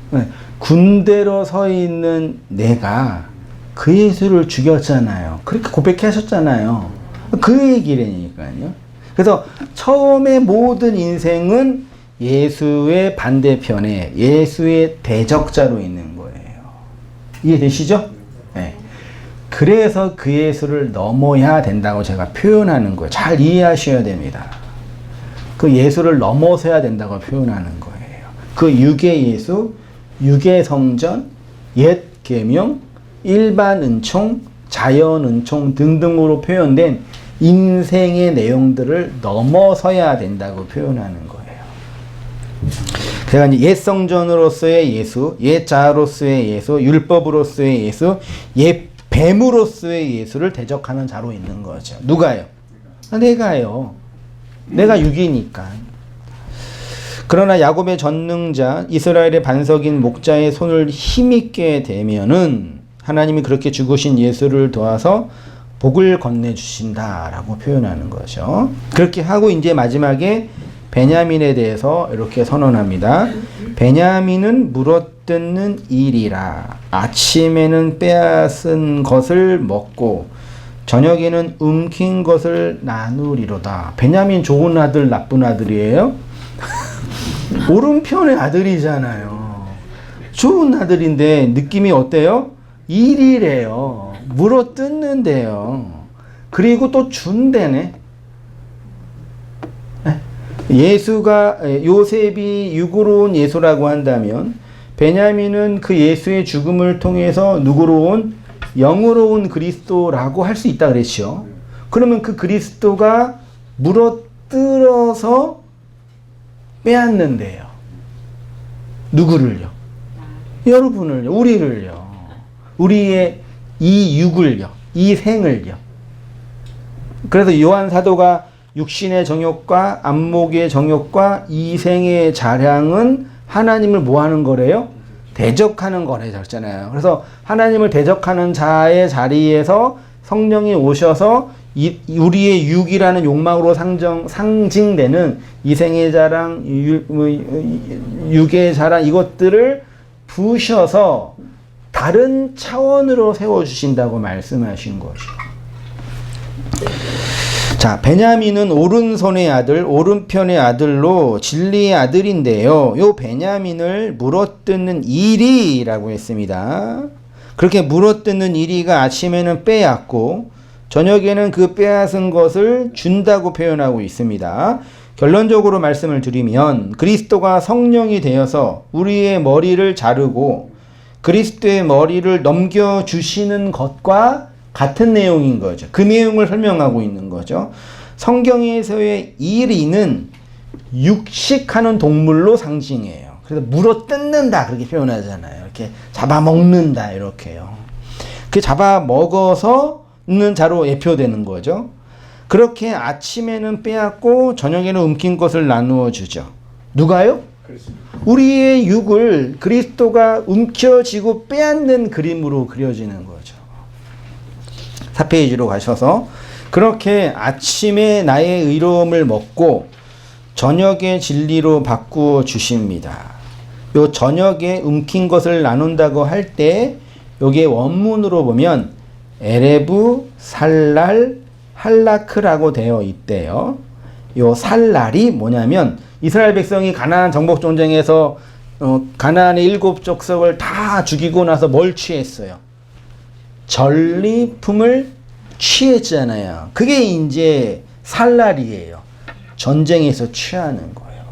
네. 군대로 서 있는 내가 그 예수를 죽였잖아요. 그렇게 고백하셨잖아요. 그 얘기라니까요. 그래서 처음에 모든 인생은 예수의 반대편에 예수의 대적자로 있는 거예요. 이해되시죠? 네. 그래서 그 예수를 넘어야 된다고 제가 표현하는 거예요. 잘 이해하셔야 됩니다. 그 예수를 넘어서야 된다고 표현하는 거예요. 그 육의 예수, 육의 성전, 옛 계명, 일반 은총, 자연 은총 등등으로 표현된 인생의 내용들을 넘어서야 된다고 표현하는 거예요. 제가 이제 옛 성전으로서의 예수, 옛 자로서의 예수, 율법으로서의 예수, 옛 뱀으로서의 예수를 대적하는 자로 있는 거죠. 누가요? 내가요. 내가 육이니까. 그러나 야곱의 전능자 이스라엘의 반석인 목자의 손을 힘있게 대면은 하나님이 그렇게 죽으신 예수를 도와서 복을 건네주신다라고 표현하는 거죠. 그렇게 하고 이제 마지막에 베냐민에 대해서 이렇게 선언합니다. 베냐민은 물어뜯는 일이라. 아침에는 빼앗은 것을 먹고 저녁에는 움킨 것을 나누리로다. 베냐민 좋은 아들, 나쁜 아들이에요? 오른편의 아들이잖아요. 좋은 아들인데 느낌이 어때요? 일이래요. 물어뜯는데요. 그리고 또 준대네. 예수가, 요셉이 육으로 온 예수라고 한다면 베냐민은 그 예수의 죽음을 통해서 누구로 온? 영으로 온 그리스도라고 할 수 있다 그랬죠. 그러면 그 그리스도가 물어뜯어서 빼앗는데요. 누구를요? 여러분을요. 우리를요. 우리의 이 육을요. 이 생을요. 그래서 요한 사도가 육신의 정욕과 안목의 정욕과 이생의 자랑은 하나님을 뭐 하는 거래요? 대적하는 거래 잖아요. 그래서 하나님을 대적하는 자의 자리에서 성령이 오셔서 우리의 육이라는 욕망으로 상징되는 이생의 자랑, 육의 자랑 이것들을 부셔서 다른 차원으로 세워주신다고 말씀하신 것이죠. 자, 베냐민은 오른손의 아들, 오른편의 아들로 진리의 아들인데요. 요 베냐민을 물어뜯는 이리라고 했습니다. 그렇게 물어뜯는 이리가 아침에는 빼앗고 저녁에는 그 빼앗은 것을 준다고 표현하고 있습니다. 결론적으로 말씀을 드리면 그리스도가 성령이 되어서 우리의 머리를 자르고 그리스도의 머리를 넘겨주시는 것과 같은 내용인 거죠. 그 내용을 설명하고 있는 거죠. 성경에서의 이리는 육식하는 동물로 상징해요. 그래서 물어뜯는다 그렇게 표현하잖아요. 이렇게 잡아먹는다 이렇게요. 그 잡아먹어서는 자로 예표되는 거죠. 그렇게 아침에는 빼앗고 저녁에는 움킨 것을 나누어 주죠. 누가요? 우리의 육을 그리스도가 움켜쥐고 빼앗는 그림으로 그려지는 거죠. 4페이지로 가셔서 그렇게 아침에 나의 의로움을 먹고 저녁에 진리로 바꾸어 주십니다. 요 저녁에 움킨 것을 나눈다고 할 때 요게 원문으로 보면 에레브, 살랄, 할라크라고 되어 있대요. 요 살랄이 뭐냐면 이스라엘 백성이 가나안 정복 전쟁에서 가나안의 7 족속을 다 죽이고 나서 뭘 취했어요? 전리품을 취했잖아요. 그게 이제 살랄이에요. 전쟁에서 취하는 거예요.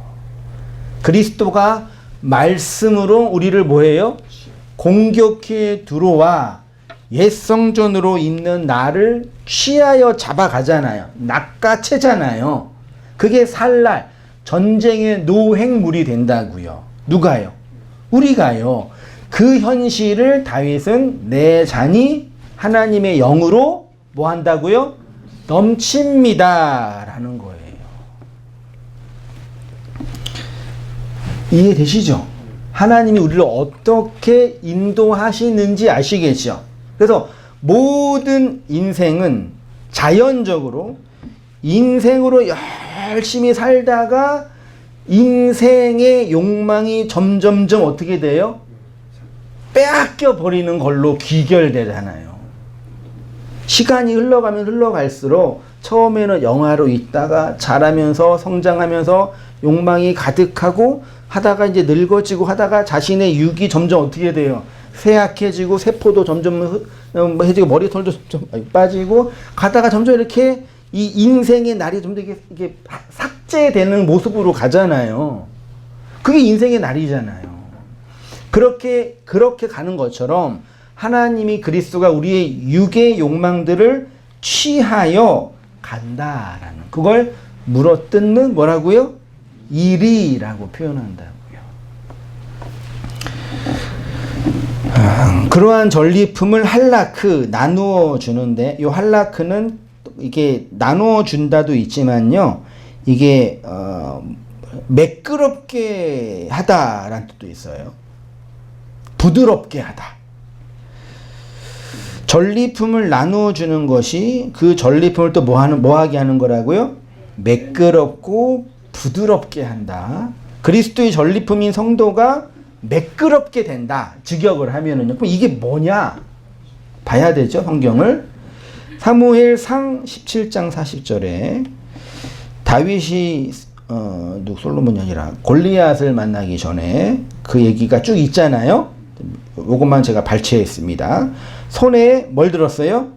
그리스도가 말씀으로 우리를 뭐해요? 공격해 들어와 옛 성전으로 있는 나를 취하여 잡아가잖아요. 낚아채잖아요. 그게 살랄, 전쟁의 노획물이 된다고요. 누가요? 우리가요. 그 현실을 다윗은 내 잔이 하나님의 영으로 뭐 한다고요? 넘칩니다 라는 거예요. 이해되시죠? 하나님이 우리를 어떻게 인도하시는지 아시겠죠? 그래서 모든 인생은 자연적으로 인생으로 열심히 살다가 인생의 욕망이 점점점 어떻게 돼요? 빼앗겨 버리는 걸로 귀결되잖아요. 시간이 흘러가면 흘러갈수록 처음에는 영화로 있다가 자라면서 성장하면서 욕망이 가득하고 하다가 이제 늙어지고 하다가 자신의 육이 점점 어떻게 돼요? 쇠약해지고 세포도 점점 해지고 머리털도 좀 빠지고 가다가 점점 이렇게 이 인생의 날이 좀 더 이게 삭제되는 모습으로 가잖아요. 그게 인생의 날이잖아요. 그렇게 가는 것처럼 하나님이 그리스도가 우리의 육의 욕망들을 취하여 간다라는 그걸 물어뜯는 뭐라고요? 일이라고 표현한다고요. 그러한 전리품을 할라크 나누어 주는데 이 할라크는 이게 나누어 준다도 있지만요. 이게 매끄럽게 하다라는 뜻도 있어요. 부드럽게 하다. 전리품을 나누어 주는 것이 그 전리품을 또 뭐하게 하는 거라고요? 매끄럽고 부드럽게 한다. 그리스도의 전리품인 성도가 매끄럽게 된다. 직역을 하면은요. 그럼 이게 뭐냐? 봐야 되죠, 성경을. 사무엘상 17장 40절에 다윗이 솔로몬이 아니라 골리앗을 만나기 전에 그 얘기가 쭉 있잖아요. 이것만 제가 발췌했습니다. 손에 뭘 들었어요?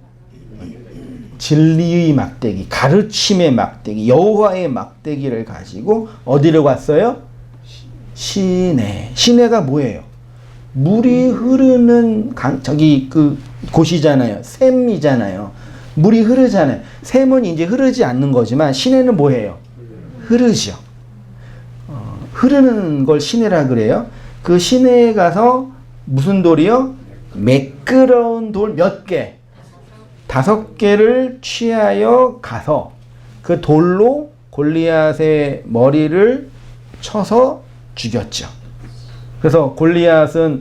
진리의 막대기, 가르침의 막대기, 여호와의 막대기를 가지고 어디로 갔어요? 시내. 시내가 뭐예요? 물이 흐르는 그 곳이잖아요. 샘이잖아요. 물이 흐르잖아요. 샘은 이제 흐르지 않는 거지만 시내는 뭐예요? 흐르죠. 흐르는 걸 시내라 그래요. 그 시내에 가서 무슨 돌이요? 매끄러운 돌 몇 개? 5개를 취하여 가서 그 돌로 골리앗의 머리를 쳐서 죽였죠. 그래서 골리앗에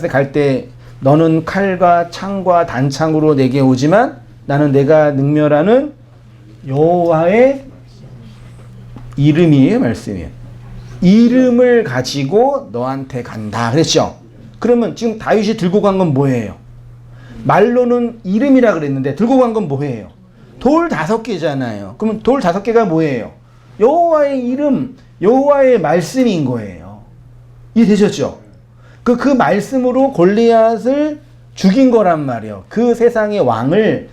갈 때 너는 칼과 창과 단창으로 내게 오지만 나는 내가 능멸하는 여호와의 이름이에요, 말씀이에요. 이름을 가지고 너한테 간다 그랬죠. 그러면 지금 다윗이 들고 간 건 뭐예요? 말로는 이름이라 그랬는데 들고 간 건 뭐예요? 돌 5개잖아요. 그러면 돌 5개가 뭐예요? 여호와의 이름, 여호와의 말씀인 거예요. 이해되셨죠? 그 말씀으로 골리앗을 죽인 거란 말이에요. 그 세상의 왕을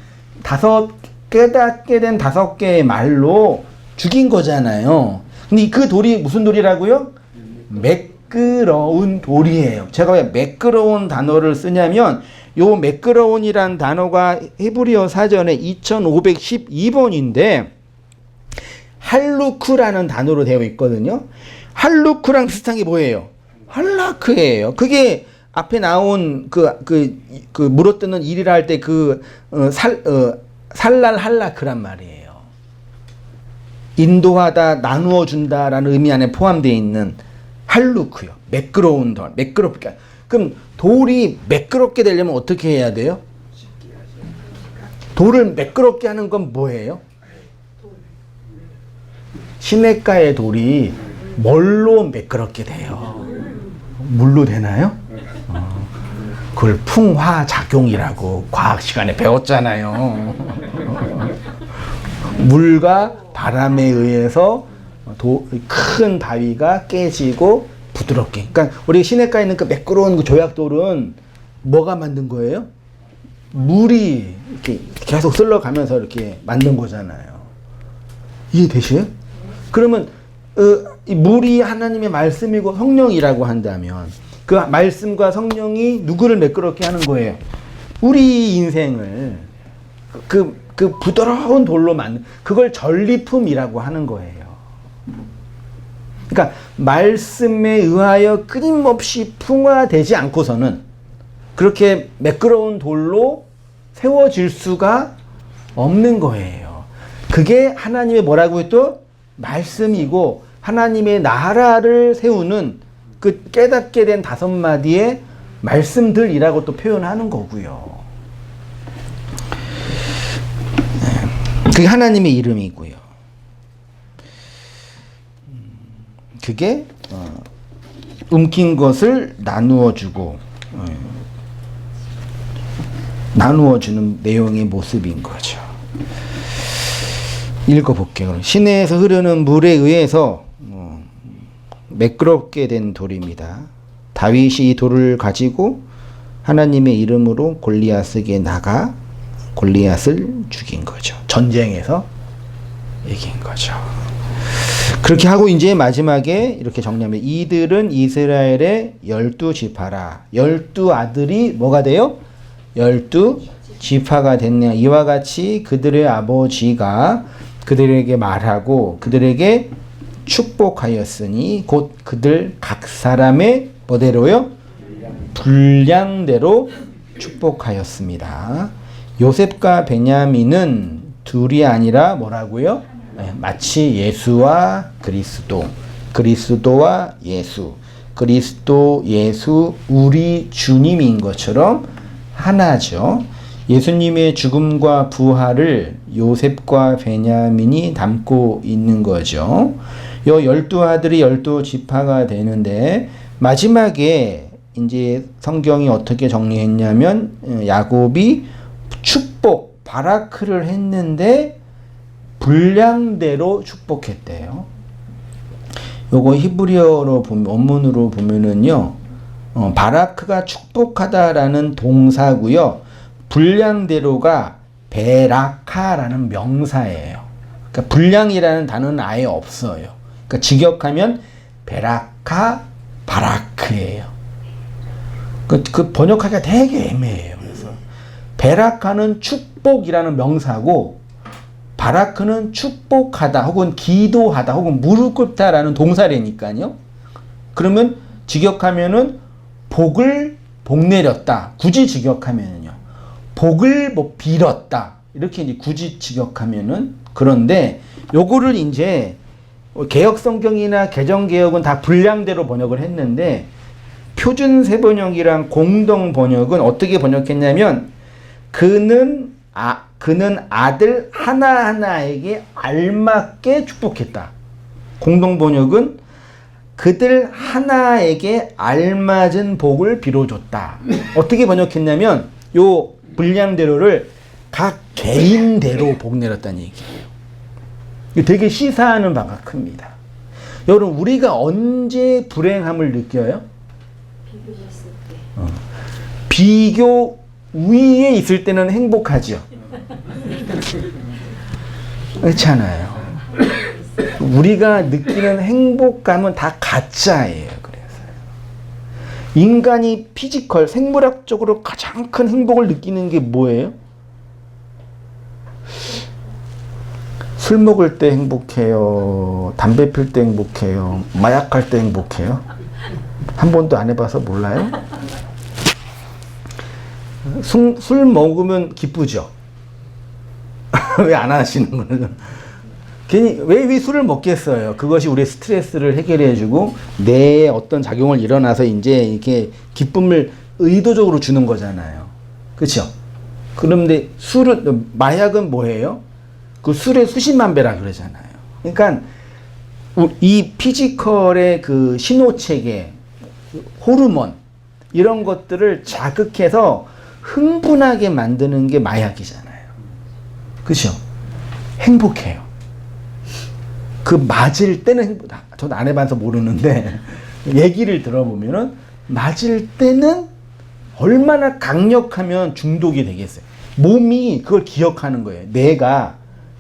깨닫게 된 5개의 말로 죽인 거잖아요. 근데 그 돌이 무슨 돌이라고요? 매끄러운 돌이에요. 제가 왜 매끄러운 단어를 쓰냐면 요 매끄러운이란 단어가 히브리어 사전에 2512번인데 할루크라는 단어로 되어 있거든요. 할루크랑 비슷한 게 뭐예요? 할라크예요. 그게 앞에 나온 물어뜯는 일이라 할 때 살랄 할라크란 말이에요. 인도하다, 나누어 준다라는 의미 안에 포함되어 있는 할루크요. 매끄러운 돌, 매끄럽게. 그럼 돌이 매끄럽게 되려면 어떻게 해야 돼요? 돌을 매끄럽게 하는 건 뭐예요? 시냇가의 돌이 뭘로 매끄럽게 돼요? 물로 되나요? 그걸 풍화작용이라고 과학 시간에 배웠잖아요. 물과 바람에 의해서 큰 바위가 깨지고 부드럽게. 그러니까 우리 시냇가에 있는 그 매끄러운 그 조약돌은 뭐가 만든 거예요? 물이 이렇게 계속 쓸러가면서 이렇게 만든 거잖아요. 이해되시요? 그러면 이 물이 하나님의 말씀이고 성령이라고 한다면 그 말씀과 성령이 누구를 매끄럽게 하는 거예요? 우리 인생을 그 부드러운 돌로 만든 그걸 전리품이라고 하는 거예요. 그러니까 말씀에 의하여 끊임없이 풍화되지 않고서는 그렇게 매끄러운 돌로 세워질 수가 없는 거예요. 그게 하나님의 뭐라고 또 말씀이고 하나님의 나라를 세우는 그 깨닫게 된 5마디의 말씀들이라고 또 표현하는 거고요. 그게 하나님의 이름이고요. 그게 움킨 것을 나누어주고 나누어주는 내용의 모습인 거죠. 읽어볼게요. 시내에서 흐르는 물에 의해서 매끄럽게 된 돌입니다. 다윗이 이 돌을 가지고 하나님의 이름으로 골리앗에게 나가 골리앗을 죽인 거죠. 전쟁에서 이긴 거죠. 그렇게 하고 이제 마지막에 이렇게 정리하면 이들은 이스라엘의 12지파라. 12아들이 뭐가 돼요? 12지파가 됐네요. 이와 같이 그들의 아버지가 그들에게 말하고 그들에게 축복하였으니 곧 그들 각 사람의 뭐대로요? 분량대로 축복하였습니다. 요셉과 베냐민은 둘이 아니라 뭐라고요? 마치 예수와 그리스도, 그리스도와 예수, 그리스도, 예수, 우리 주님인 것처럼 하나죠. 예수님의 죽음과 부활을 요셉과 베냐민이 담고 있는 거죠. 요 12아들이 12지파가 되는데 마지막에 이제 성경이 어떻게 정리했냐면 야곱이 축복, 바라크를 했는데 분량대로 축복했대요. 요거 히브리어로 보면, 원문으로 보면은요, 바라크가 축복하다라는 동사고요. 분량대로가 베라카라는 명사예요. 그러니까 분량이라는 단어는 아예 없어요. 그러니까 직역하면 베라카 바라크예요. 그 번역하기가 되게 애매해요. 그래서 베라카는 축복이라는 명사고 바라크는 축복하다 혹은 기도하다 혹은 무릎 꿇다라는 동사라니까요. 그러면 직역하면은 복을 복 내렸다. 굳이 직역하면은요. 복을 뭐 빌었다. 이렇게 이제 굳이 직역하면은 그런데 요거를 이제 개역 성경이나 개정 개역은 다 분량대로 번역을 했는데 표준 세번역이랑 공동 번역은 어떻게 번역했냐면 그는 아들 하나하나에게 알맞게 축복했다. 공동 번역은 그들 하나에게 알맞은 복을 빌어줬다. 어떻게 번역했냐면 요 분량대로를 각 개인대로 복 내렸다는 얘기예요. 되게 시사하는 바가 큽니다. 여러분, 우리가 언제 불행함을 느껴요? 비교했을 때. 비교 위에 있을 때는 행복하죠. 그렇잖아요. 우리가 느끼는 행복감은 다 가짜예요. 그래서요. 인간이 피지컬, 생물학적으로 가장 큰 행복을 느끼는 게 뭐예요? 술 먹을 때 행복해요? 담배 필 때 행복해요? 마약할 때 행복해요? 한 번도 안 해봐서 몰라요? 술 먹으면 기쁘죠? 왜 안 하시는 거예요? 괜히 왜 술을 먹겠어요? 그것이 우리의 스트레스를 해결해주고 뇌에 어떤 작용을 일어나서 이제 이렇게 기쁨을 의도적으로 주는 거잖아요. 그렇죠? 그런데 마약은 뭐예요? 그 술의 수십만 배라 그러잖아요. 그러니까 이 피지컬의 그 신호체계, 호르몬 이런 것들을 자극해서 흥분하게 만드는 게 마약이잖아요. 그렇죠? 행복해요. 그 맞을 때는 저도 안 해봐서 모르는데 얘기를 들어보면은 맞을 때는 얼마나 강력하면 중독이 되겠어요. 몸이 그걸 기억하는 거예요.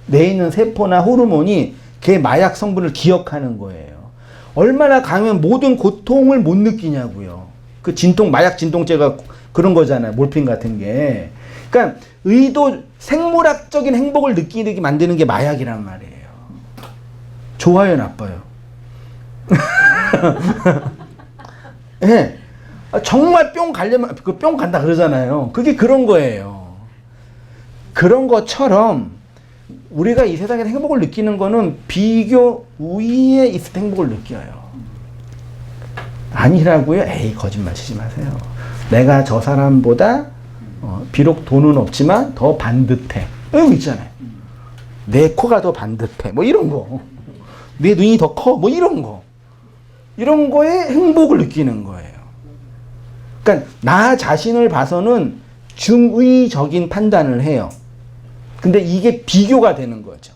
뇌에 있는 세포나 호르몬이 걔 마약 성분을 기억하는 거예요. 얼마나 강하면 모든 고통을 못 느끼냐고요. 그 마약 진통제가 그런 거잖아요. 몰핀 같은 게. 그러니까 생물학적인 행복을 느끼게 만드는 게 마약이란 말이에요. 좋아요, 나빠요? 네. 정말 뿅 가려면 뿅 간다 그러잖아요. 그게 그런 거예요. 그런 것처럼 우리가 이 세상에서 행복을 느끼는 거는 비교 위에 있을 때 행복을 느껴요. 아니라고요? 에이, 거짓말 치지 마세요. 내가 저 사람보다 비록 돈은 없지만 더 반듯해. 여기 있잖아요. 내 코가 더 반듯해. 뭐 이런 거. 내 눈이 더 커. 뭐 이런 거. 이런 거에 행복을 느끼는 거예요. 그러니까 나 자신을 봐서는 중의적인 판단을 해요. 근데 이게 비교가 되는 거죠.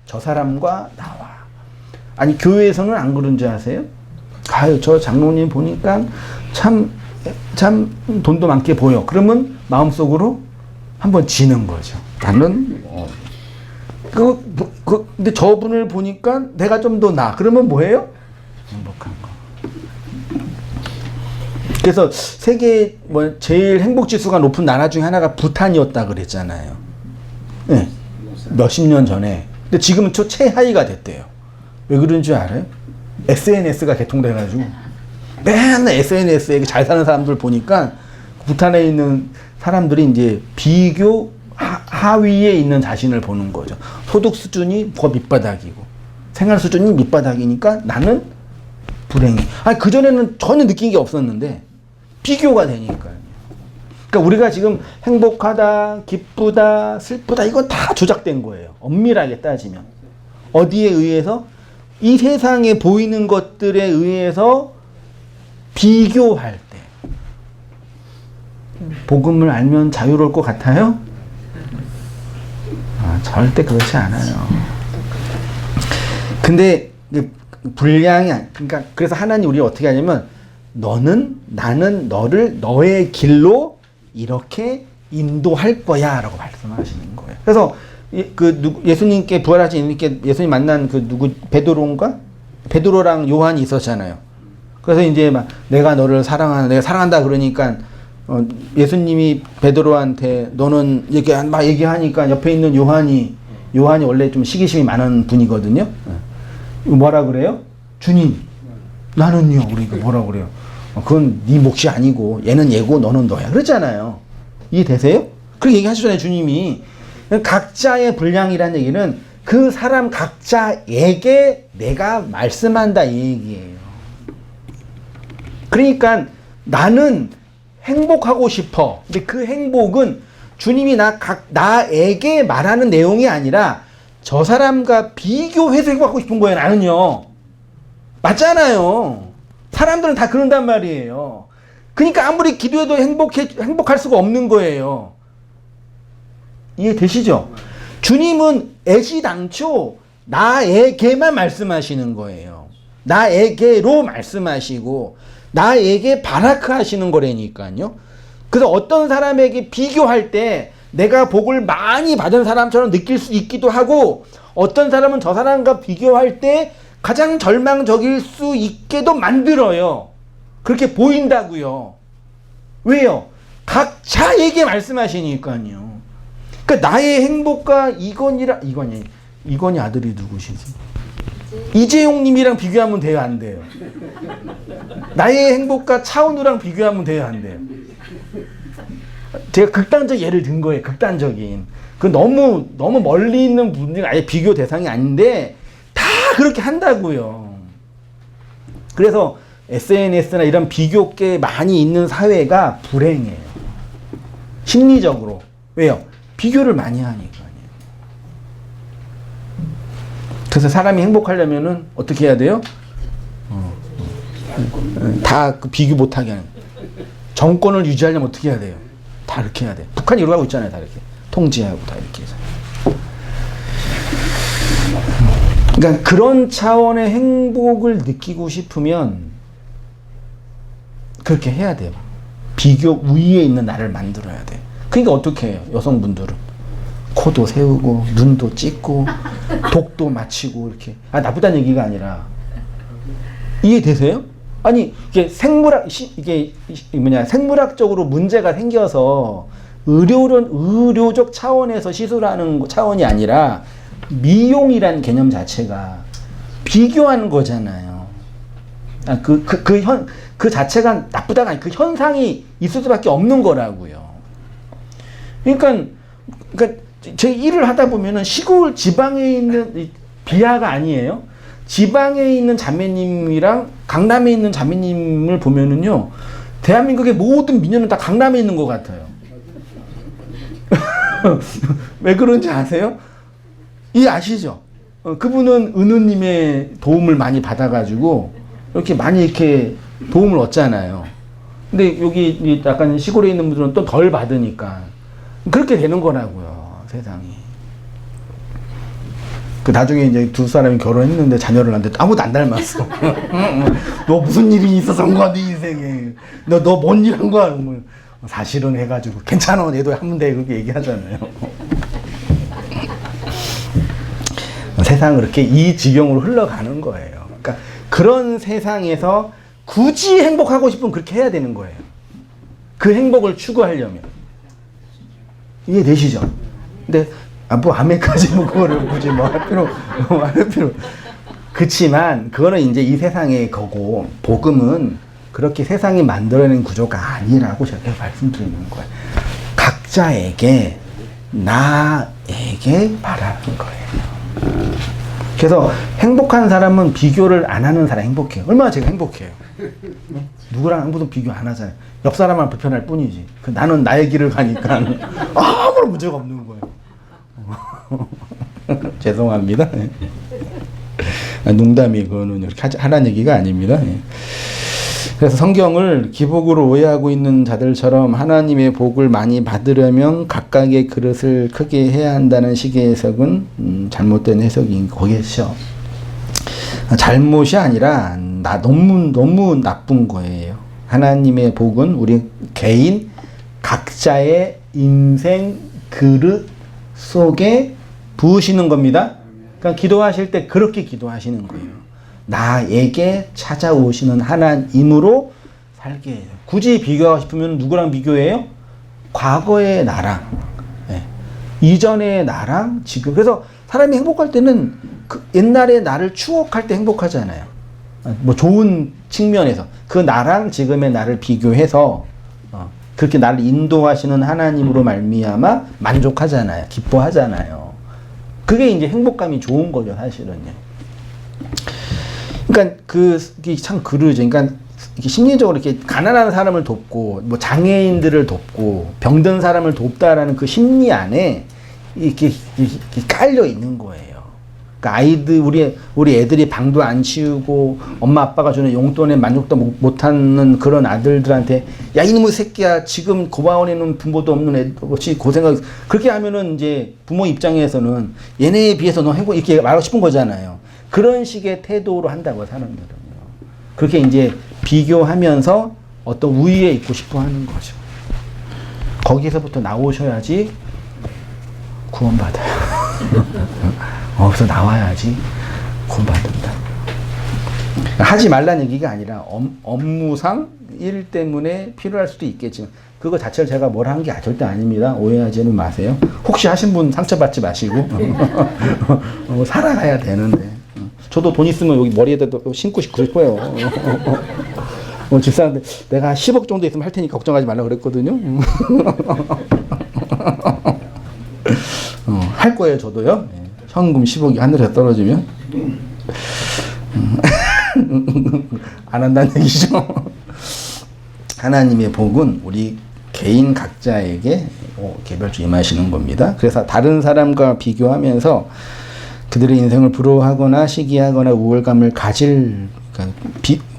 저 사람과 나와. 아니, 교회에서는 안 그런 줄 아세요? 아유, 저 장로님 보니까 참 돈도 많게 보여. 그러면 마음속으로 한번 지는 거죠. 나는, 근데 저분을 보니까 내가 좀 더 나아. 그러면 뭐예요? 행복한 거. 그래서 세계 제일 행복 지수가 높은 나라 중에 하나가 부탄이었다 그랬잖아요. 네. 몇십 년 전에. 근데 지금은 최하위가 됐대요. 왜 그런 줄 알아요? SNS가 개통돼가지고 맨날 SNS에 잘 사는 사람들 보니까 부탄에 있는 사람들이 이제 비교 하위에 있는 자신을 보는 거죠. 소득 수준이 더 밑바닥이고 생활 수준이 밑바닥이니까 나는 불행해. 아니, 그전에는 전혀 느낀 게 없었는데 비교가 되니까요. 그러니까 우리가 지금 행복하다, 기쁘다, 슬프다 이건 다 조작된 거예요. 엄밀하게 따지면. 어디에 의해서? 이 세상에 보이는 것들에 의해서 비교할 때. 복음을 알면 자유로울 것 같아요? 절대 그렇지 않아요. 근데 그러니까 그래서 하나님 우리 어떻게 하냐면 나는 너를 너의 길로 이렇게 인도할 거야 라고 말씀하시는 거예요. 그래서 예수님께 부활하신 예수님께 예수님 만난 베드로인가? 베드로랑 요한이 있었잖아요. 그래서 이제 막 내가 사랑한다 그러니까 예수님이 베드로한테 너는 얘기하니까 옆에 있는 요한이 원래 좀 시기심이 많은 분이거든요. 뭐라 그래요? 주님, 나는요. 우리가 뭐라 그래요? 그건 네 몫이 아니고 얘는 얘고 너는 너야. 그랬잖아요. 이해되세요? 그렇게 얘기하시잖아요, 주님이. 각자의 분량이라는 얘기는 그 사람 각자에게 내가 말씀한다 이 얘기예요. 그러니까 나는 행복하고 싶어. 근데 그 행복은 주님이 나에게 말하는 내용이 아니라 저 사람과 비교해서 행복하고 싶은 거예요, 나는요. 맞잖아요. 사람들은 다 그런단 말이에요. 그러니까 아무리 기도해도 행복할 수가 없는 거예요. 이해되시죠? 주님은 애시당초 나에게만 말씀하시는 거예요. 나에게로 말씀하시고 나에게 바라크 하시는 거라니까요. 그래서 어떤 사람에게 비교할 때 내가 복을 많이 받은 사람처럼 느낄 수 있기도 하고 어떤 사람은 저 사람과 비교할 때 가장 절망적일 수 있게도 만들어요. 그렇게 보인다고요. 왜요? 각자에게 말씀하시니까요. 그러니까 나의 행복과 이건이 아들이 누구시지? 이재용님이랑 비교하면 돼요, 안 돼요? 나의 행복과 차은우랑 비교하면 돼요, 안 돼요? 제가 극단적 예를 든 거예요, 극단적인. 그 너무 멀리 있는 분들이 아예 비교 대상이 아닌데 다 그렇게 한다고요. 그래서 SNS나 이런 비교계 많이 있는 사회가 불행해요. 심리적으로. 왜요? 비교를 많이 하니까요. 그래서 사람이 행복하려면은 어떻게 해야 돼요? 다 그 비교 못하게 하는. 정권을 유지하려면 어떻게 해야 돼요? 다 이렇게 해야 돼요. 북한이 이러고 있잖아요. 다 이렇게. 통제하고 다 이렇게 해서. 그러니까 그런 차원의 행복을 느끼고 싶으면 그렇게 해야 돼요. 비교 위에 있는 나를 만들어야 돼. 그러니까 어떻게 해요? 여성분들은 코도 세우고 눈도 찍고 독도 맞히고 이렇게. 나쁘다는 얘기가 아니라 이해되세요? 아니 이게 생물학적으로 문제가 생겨서 의료적 차원에서 시술하는 차원이 아니라 미용이란 개념 자체가 비교하는 거잖아요. 그 자체가 나쁘다가 아니라 그 현상이 있을 수밖에 없는 거라고요. 그러니까 제 일을 하다 보면은 시골 지방에 있는 비하가 아니에요. 지방에 있는 자매님이랑 강남에 있는 자매님을 보면은요, 대한민국의 모든 미녀는 다 강남에 있는 것 같아요. 왜 그런지 아세요? 아시죠? 그분은 은우님의 도움을 많이 받아가지고 이렇게 많이 이렇게 도움을 얻잖아요. 근데 여기 약간 시골에 있는 분들은 또 덜 받으니까 그렇게 되는 거라고요, 세상이. 나중에 이제 두 사람이 결혼했는데 자녀를 낳는데 아무도 안 닮았어. 너 무슨 일이 있어서 온 거야, 네 인생에. 너 뭔 일 한 거야? 사실은 해가지고 괜찮아, 얘도 하면 돼, 그렇게 얘기하잖아요. 세상은 그렇게 이 지경으로 흘러가는 거예요. 그러니까 그런 세상에서 굳이 행복하고 싶으면 그렇게 해야 되는 거예요. 그 행복을 추구하려면. 이해되시죠? 근데 아메까지 그거를 굳이 할 필요. 그치만 그거는 이제 이 세상의 거고, 복음은 그렇게 세상이 만들어낸 구조가 아니라고 제가 계속 말씀드리는 거예요. 각자에게 나에게 바라는 거예요. 그래서 행복한 사람은 비교를 안 하는 사람이 행복해요. 얼마나 제가 행복해요. 누구랑 아무도 비교 안 하잖아요. 옆 사람만 불편할 뿐이지. 나는 나의 길을 가니까 아무런 문제가 없는 거예요. 죄송합니다. 농담이 그거는 이렇게 하라는 얘기가 아닙니다. 그래서 성경을 기복으로 오해하고 있는 자들처럼 하나님의 복을 많이 받으려면 각각의 그릇을 크게 해야 한다는 식의 해석은 잘못된 해석인 거겠죠. 잘못이 아니라 너무 나쁜 거예요. 하나님의 복은 우리 개인 각자의 인생 그릇 속에 부으시는 겁니다. 그러니까 기도하실 때 그렇게 기도하시는 거예요. 나에게 찾아오시는 하나님으로 살게 해요. 굳이 비교하고 싶으면 누구랑 비교해요? 과거의 나랑, 이전의 나랑 지금. 그래서 사람이 행복할 때는 그 옛날의 나를 추억할 때 행복하잖아요. 뭐 좋은 측면에서 그 나랑 지금의 나를 비교해서 그렇게 나를 인도하시는 하나님으로 말미암아 만족하잖아요. 기뻐하잖아요. 그게 이제 행복감이 좋은 거죠, 사실은요. 그러니까 그게 참 그러죠. 그러니까 심리적으로 이렇게 가난한 사람을 돕고 뭐 장애인들을 돕고 병든 사람을 돕다라는 그 심리 안에 이렇게 깔려 있는 거예요. 그러니까 우리 애들이 방도 안 치우고 엄마 아빠가 주는 용돈에 만족도 못하는 그런 아들들한테 야 이놈의 새끼야 지금 고아원에는 부모도 없는 애들 없이 고생하고 그렇게 하면은 이제 부모 입장에서는 얘네에 비해서 너 행복 이렇게 말하고 싶은 거잖아요. 그런 식의 태도로 한다고 사람들은요. 그렇게 이제 비교하면서 어떤 우위에 있고 싶어 하는 거죠. 거기서부터 나오셔야지 구원받아요. 거기서 나와야지 구원받는다. 하지 말라는 얘기가 아니라 업무상 일 때문에 필요할 수도 있겠지만 그거 자체를 제가 뭘 한 게 절대 아닙니다. 오해하지는 마세요. 혹시 하신 분 상처받지 마시고 살아가야 되는데 저도 돈 있으면 여기 머리에다 신고 싶어요. 집사한테 내가 10억 정도 있으면 할 테니까 걱정하지 말라고 그랬거든요. 할 거예요, 저도요. 현금 10억이 하늘에서 떨어지면. 안 한다는 얘기죠. 하나님의 복은 우리 개인 각자에게 개별적으로 임하시는 겁니다. 그래서 다른 사람과 비교하면서 그들의 인생을 부러워하거나 시기하거나 우월감을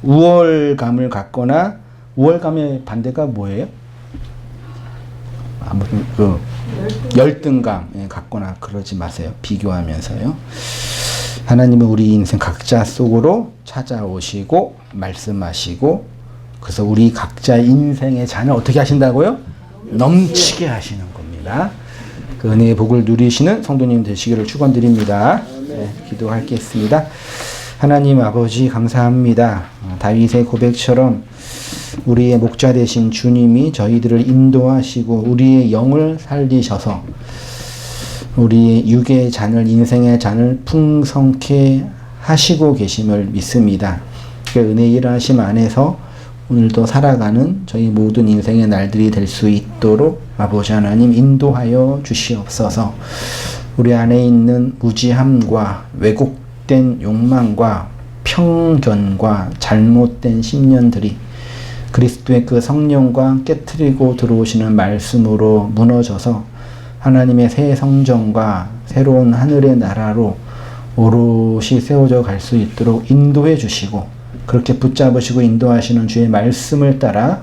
우월감을 갖거나 우월감의 반대가 뭐예요? 아무튼 열등감 갖거나 그러지 마세요. 비교하면서요. 하나님은 우리 인생 각자 속으로 찾아오시고 말씀하시고 그래서 우리 각자 인생의 잔을 어떻게 하신다고요? 넘치게 하시는 겁니다. 그 은혜의 복을 누리시는 성도님 되시기를 축원드립니다. 네, 기도하겠습니다. 하나님 아버지 감사합니다. 다윗의 고백처럼 우리의 목자 되신 주님이 저희들을 인도하시고 우리의 영을 살리셔서 우리의 육의 잔을 인생의 잔을 풍성케 하시고 계심을 믿습니다. 그 은혜의 일하심 안에서 오늘도 살아가는 저희 모든 인생의 날들이 될 수 있도록 아버지 하나님 인도하여 주시옵소서. 우리 안에 있는 무지함과 왜곡된 욕망과 편견과 잘못된 신념들이 그리스도의 그 성령과 깨트리고 들어오시는 말씀으로 무너져서 하나님의 새 성전과 새로운 하늘의 나라로 오롯이 세워져 갈 수 있도록 인도해 주시고 그렇게 붙잡으시고 인도하시는 주의 말씀을 따라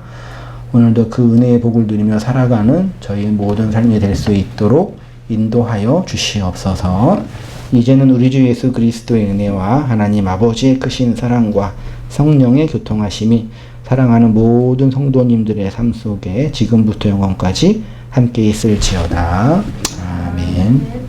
오늘도 그 은혜의 복을 누리며 살아가는 저희 모든 삶이 될 수 있도록 인도하여 주시옵소서. 이제는 우리 주 예수 그리스도의 은혜와 하나님 아버지의 크신 사랑과 성령의 교통하심이 사랑하는 모든 성도님들의 삶 속에 지금부터 영원까지 함께 있을지어다. 아멘.